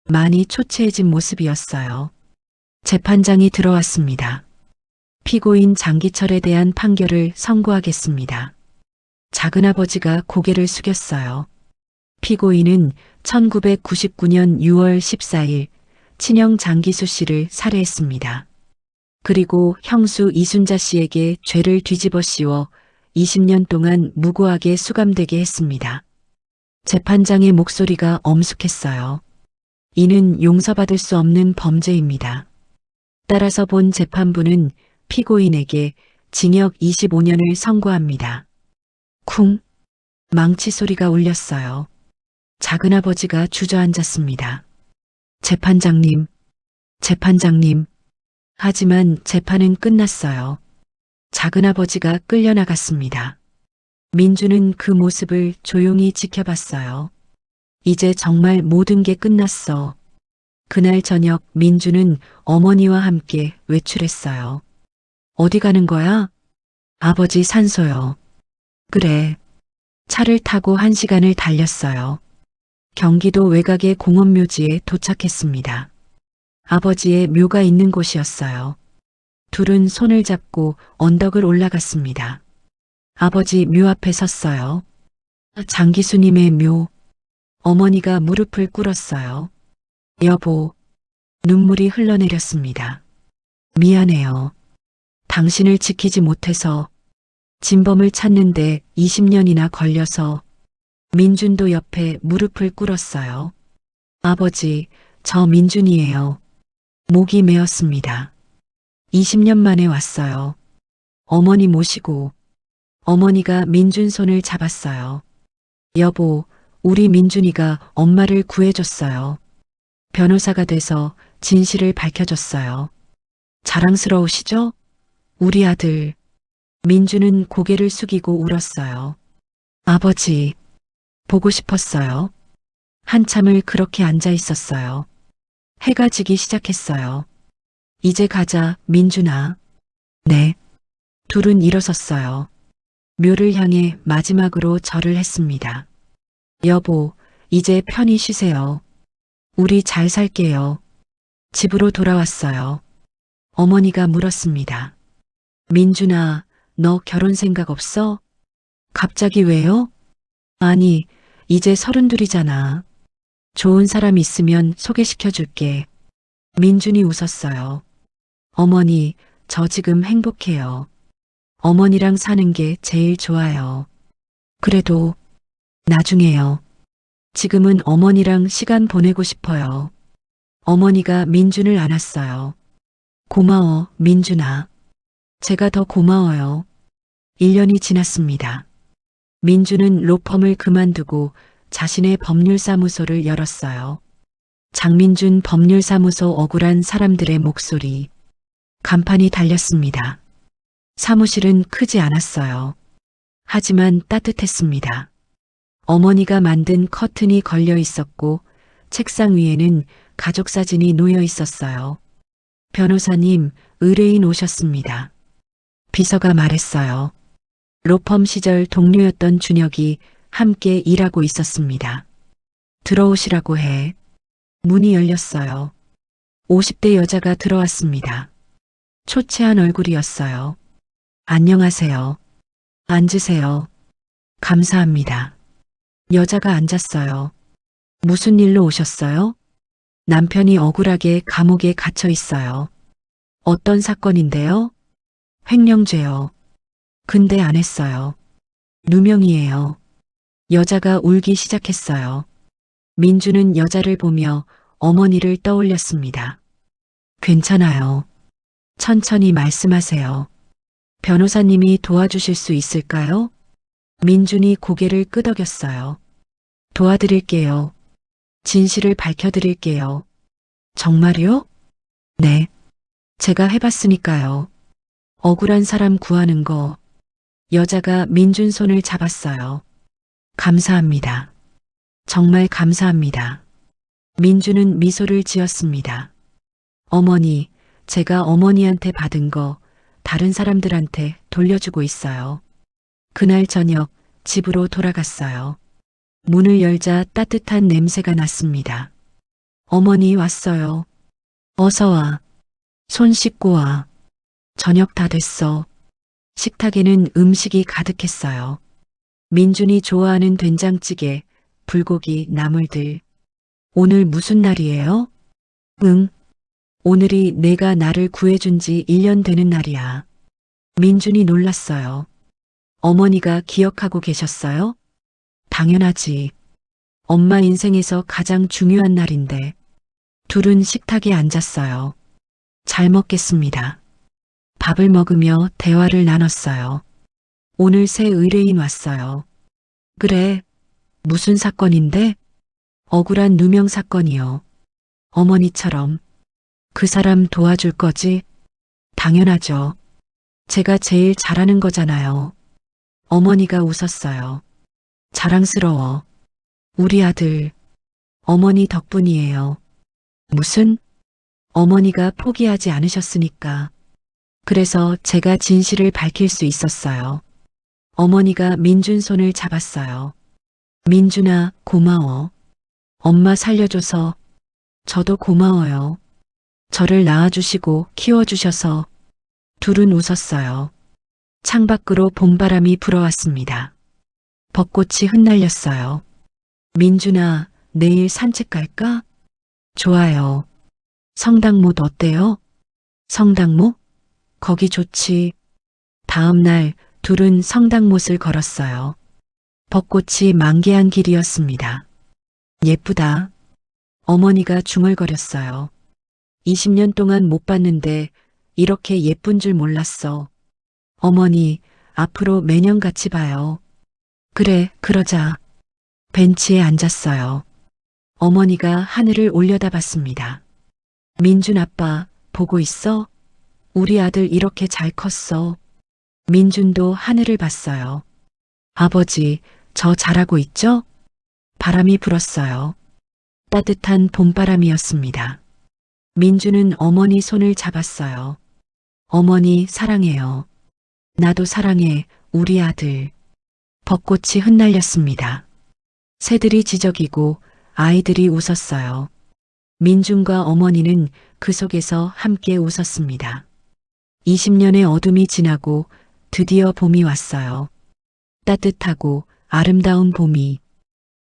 많이 초췌해진 모습이었어요. 재판장이 들어왔습니다. 피고인 장기철에 대한 판결을 선고하겠습니다. 작은아버지가 고개를 숙였어요. 피고인은 1999년 6월 14일 친형 장기수 씨를 살해했습니다. 그리고 형수 이순자 씨에게 죄를 뒤집어 씌워 20년 동안 무고하게 수감되게 했습니다. 재판장의 목소리가 엄숙했어요. 이는 용서받을 수 없는 범죄입니다. 따라서 본 재판부는 피고인에게 징역 25년을 선고합니다. 쿵! 망치 소리가 울렸어요. 작은아버지가 주저앉았습니다. 재판장님, 재판장님. 하지만 재판은 끝났어요. 작은아버지가 끌려나갔습니다. 민주는 그 모습을 조용히 지켜봤어요. 이제 정말 모든 게 끝났어. 그날 저녁 민주는 어머니와 함께 외출했어요. 어디 가는 거야? 아버지 산소요. 그래. 차를 타고 1시간을 달렸어요. 경기도 외곽의 공원묘지에 도착했습니다. 아버지의 묘가 있는 곳이었어요. 둘은 손을 잡고 언덕을 올라갔습니다. 아버지 묘 앞에 섰어요. 장기수님의 묘. 어머니가 무릎을 꿇었어요. 여보, 눈물이 흘러내렸습니다. 미안해요. 당신을 지키지 못해서 진범을 찾는데 20년이나 걸려서. 민준도 옆에 무릎을 꿇었어요. 아버지, 저 민준이에요. 목이 메었습니다. 20년 만에 왔어요. 어머니 모시고. 어머니가 민준 손을 잡았어요. 여보, 우리 민준이가 엄마를 구해줬어요. 변호사가 돼서 진실을 밝혀줬어요. 자랑스러우시죠? 우리 아들. 민준은 고개를 숙이고 울었어요. 아버지, 보고 싶었어요. 한참을 그렇게 앉아 있었어요. 해가 지기 시작했어요. 이제 가자, 민준아. 네. 둘은 일어섰어요. 묘를 향해 마지막으로 절을 했습니다. 여보, 이제 편히 쉬세요. 우리 잘 살게요. 집으로 돌아왔어요. 어머니가 물었습니다. 민준아, 너 결혼 생각 없어? 갑자기 왜요? 아니, 이제 32이잖아. 좋은 사람 있으면 소개시켜 줄게. 민준이 웃었어요. 어머니, 저 지금 행복해요. 어머니랑 사는 게 제일 좋아요. 그래도 나중에요. 지금은 어머니랑 시간 보내고 싶어요. 어머니가 민준을 안았어요. 고마워, 민준아. 제가 더 고마워요. 1년이 지났습니다. 민준은 로펌을 그만두고 자신의 법률사무소를 열었어요. 장민준 법률사무소. 억울한 사람들의 목소리. 간판이 달렸습니다. 사무실은 크지 않았어요. 하지만 따뜻했습니다. 어머니가 만든 커튼이 걸려 있었고 책상 위에는 가족 사진이 놓여 있었어요. 변호사님, 의뢰인 오셨습니다. 비서가 말했어요. 로펌 시절 동료였던 준혁이 함께 일하고 있었습니다. 들어오시라고 해. 문이 열렸어요. 50대 여자가 들어왔습니다. 초췌한 얼굴이었어요. 안녕하세요. 앉으세요. 감사합니다. 여자가 앉았어요. 무슨 일로 오셨어요? 남편이 억울하게 감옥에 갇혀 있어요. 어떤 사건인데요? 횡령죄요. 근데 안 했어요. 누명이에요. 여자가 울기 시작했어요. 민주는 여자를 보며 어머니를 떠올렸습니다. 괜찮아요. 천천히 말씀하세요. 변호사님이 도와주실 수 있을까요? 민준이 고개를 끄덕였어요. 도와드릴게요. 진실을 밝혀드릴게요. 정말요? 네. 제가 해봤으니까요. 억울한 사람 구하는 거. 여자가 민준 손을 잡았어요. 감사합니다. 정말 감사합니다. 민준은 미소를 지었습니다. 어머니, 제가 어머니한테 받은 거 다른 사람들한테 돌려주고 있어요. 그날 저녁 집으로 돌아갔어요. 문을 열자 따뜻한 냄새가 났습니다. 어머니 왔어요. 어서 와. 손 씻고 와. 저녁 다 됐어. 식탁에는 음식이 가득했어요. 민준이 좋아하는 된장찌개, 불고기, 나물들. 오늘 무슨 날이에요? 응. 오늘이 내가 나를 구해준 지 1년 되는 날이야. 민준이 놀랐어요. 어머니가 기억하고 계셨어요? 당연하지. 엄마 인생에서 가장 중요한 날인데. 둘은 식탁에 앉았어요. 잘 먹겠습니다. 밥을 먹으며 대화를 나눴어요. 오늘 새 의뢰인 왔어요. 그래. 무슨 사건인데? 억울한 누명 사건이요. 어머니처럼. 그 사람 도와줄 거지? 당연하죠. 제가 제일 잘하는 거잖아요. 어머니가 웃었어요. 자랑스러워. 우리 아들. 어머니 덕분이에요. 무슨? 어머니가 포기하지 않으셨으니까. 그래서 제가 진실을 밝힐 수 있었어요. 어머니가 민준 손을 잡았어요. 민준아, 고마워. 엄마 살려줘서. 저도 고마워요. 저를 낳아주시고 키워주셔서 둘은 웃었어요. 창밖으로 봄바람이 불어왔습니다. 벚꽃이 흩날렸어요. 민준아, 내일 산책 갈까? 좋아요. 성당못 어때요? 성당못? 거기 좋지. 다음 날 둘은 성당못을 걸었어요. 벚꽃이 만개한 길이었습니다. 예쁘다. 어머니가 중얼거렸어요. 20년 동안 못 봤는데 이렇게 예쁜 줄 몰랐어. 어머니, 앞으로 매년 같이 봐요. 그래, 그러자. 벤치에 앉았어요. 어머니가 하늘을 올려다봤습니다. 민준 아빠, 보고 있어? 우리 아들 이렇게 잘 컸어. 민준도 하늘을 봤어요. 아버지, 저 잘하고 있죠? 바람이 불었어요. 따뜻한 봄바람이었습니다. 민준은 어머니 손을 잡았어요. 어머니 사랑해요. 나도 사랑해, 우리 아들. 벚꽃이 흩날렸습니다. 새들이 지저귀고 아이들이 웃었어요. 민준과 어머니는 그 속에서 함께 웃었습니다. 20년의 어둠이 지나고 드디어 봄이 왔어요. 따뜻하고 아름다운 봄이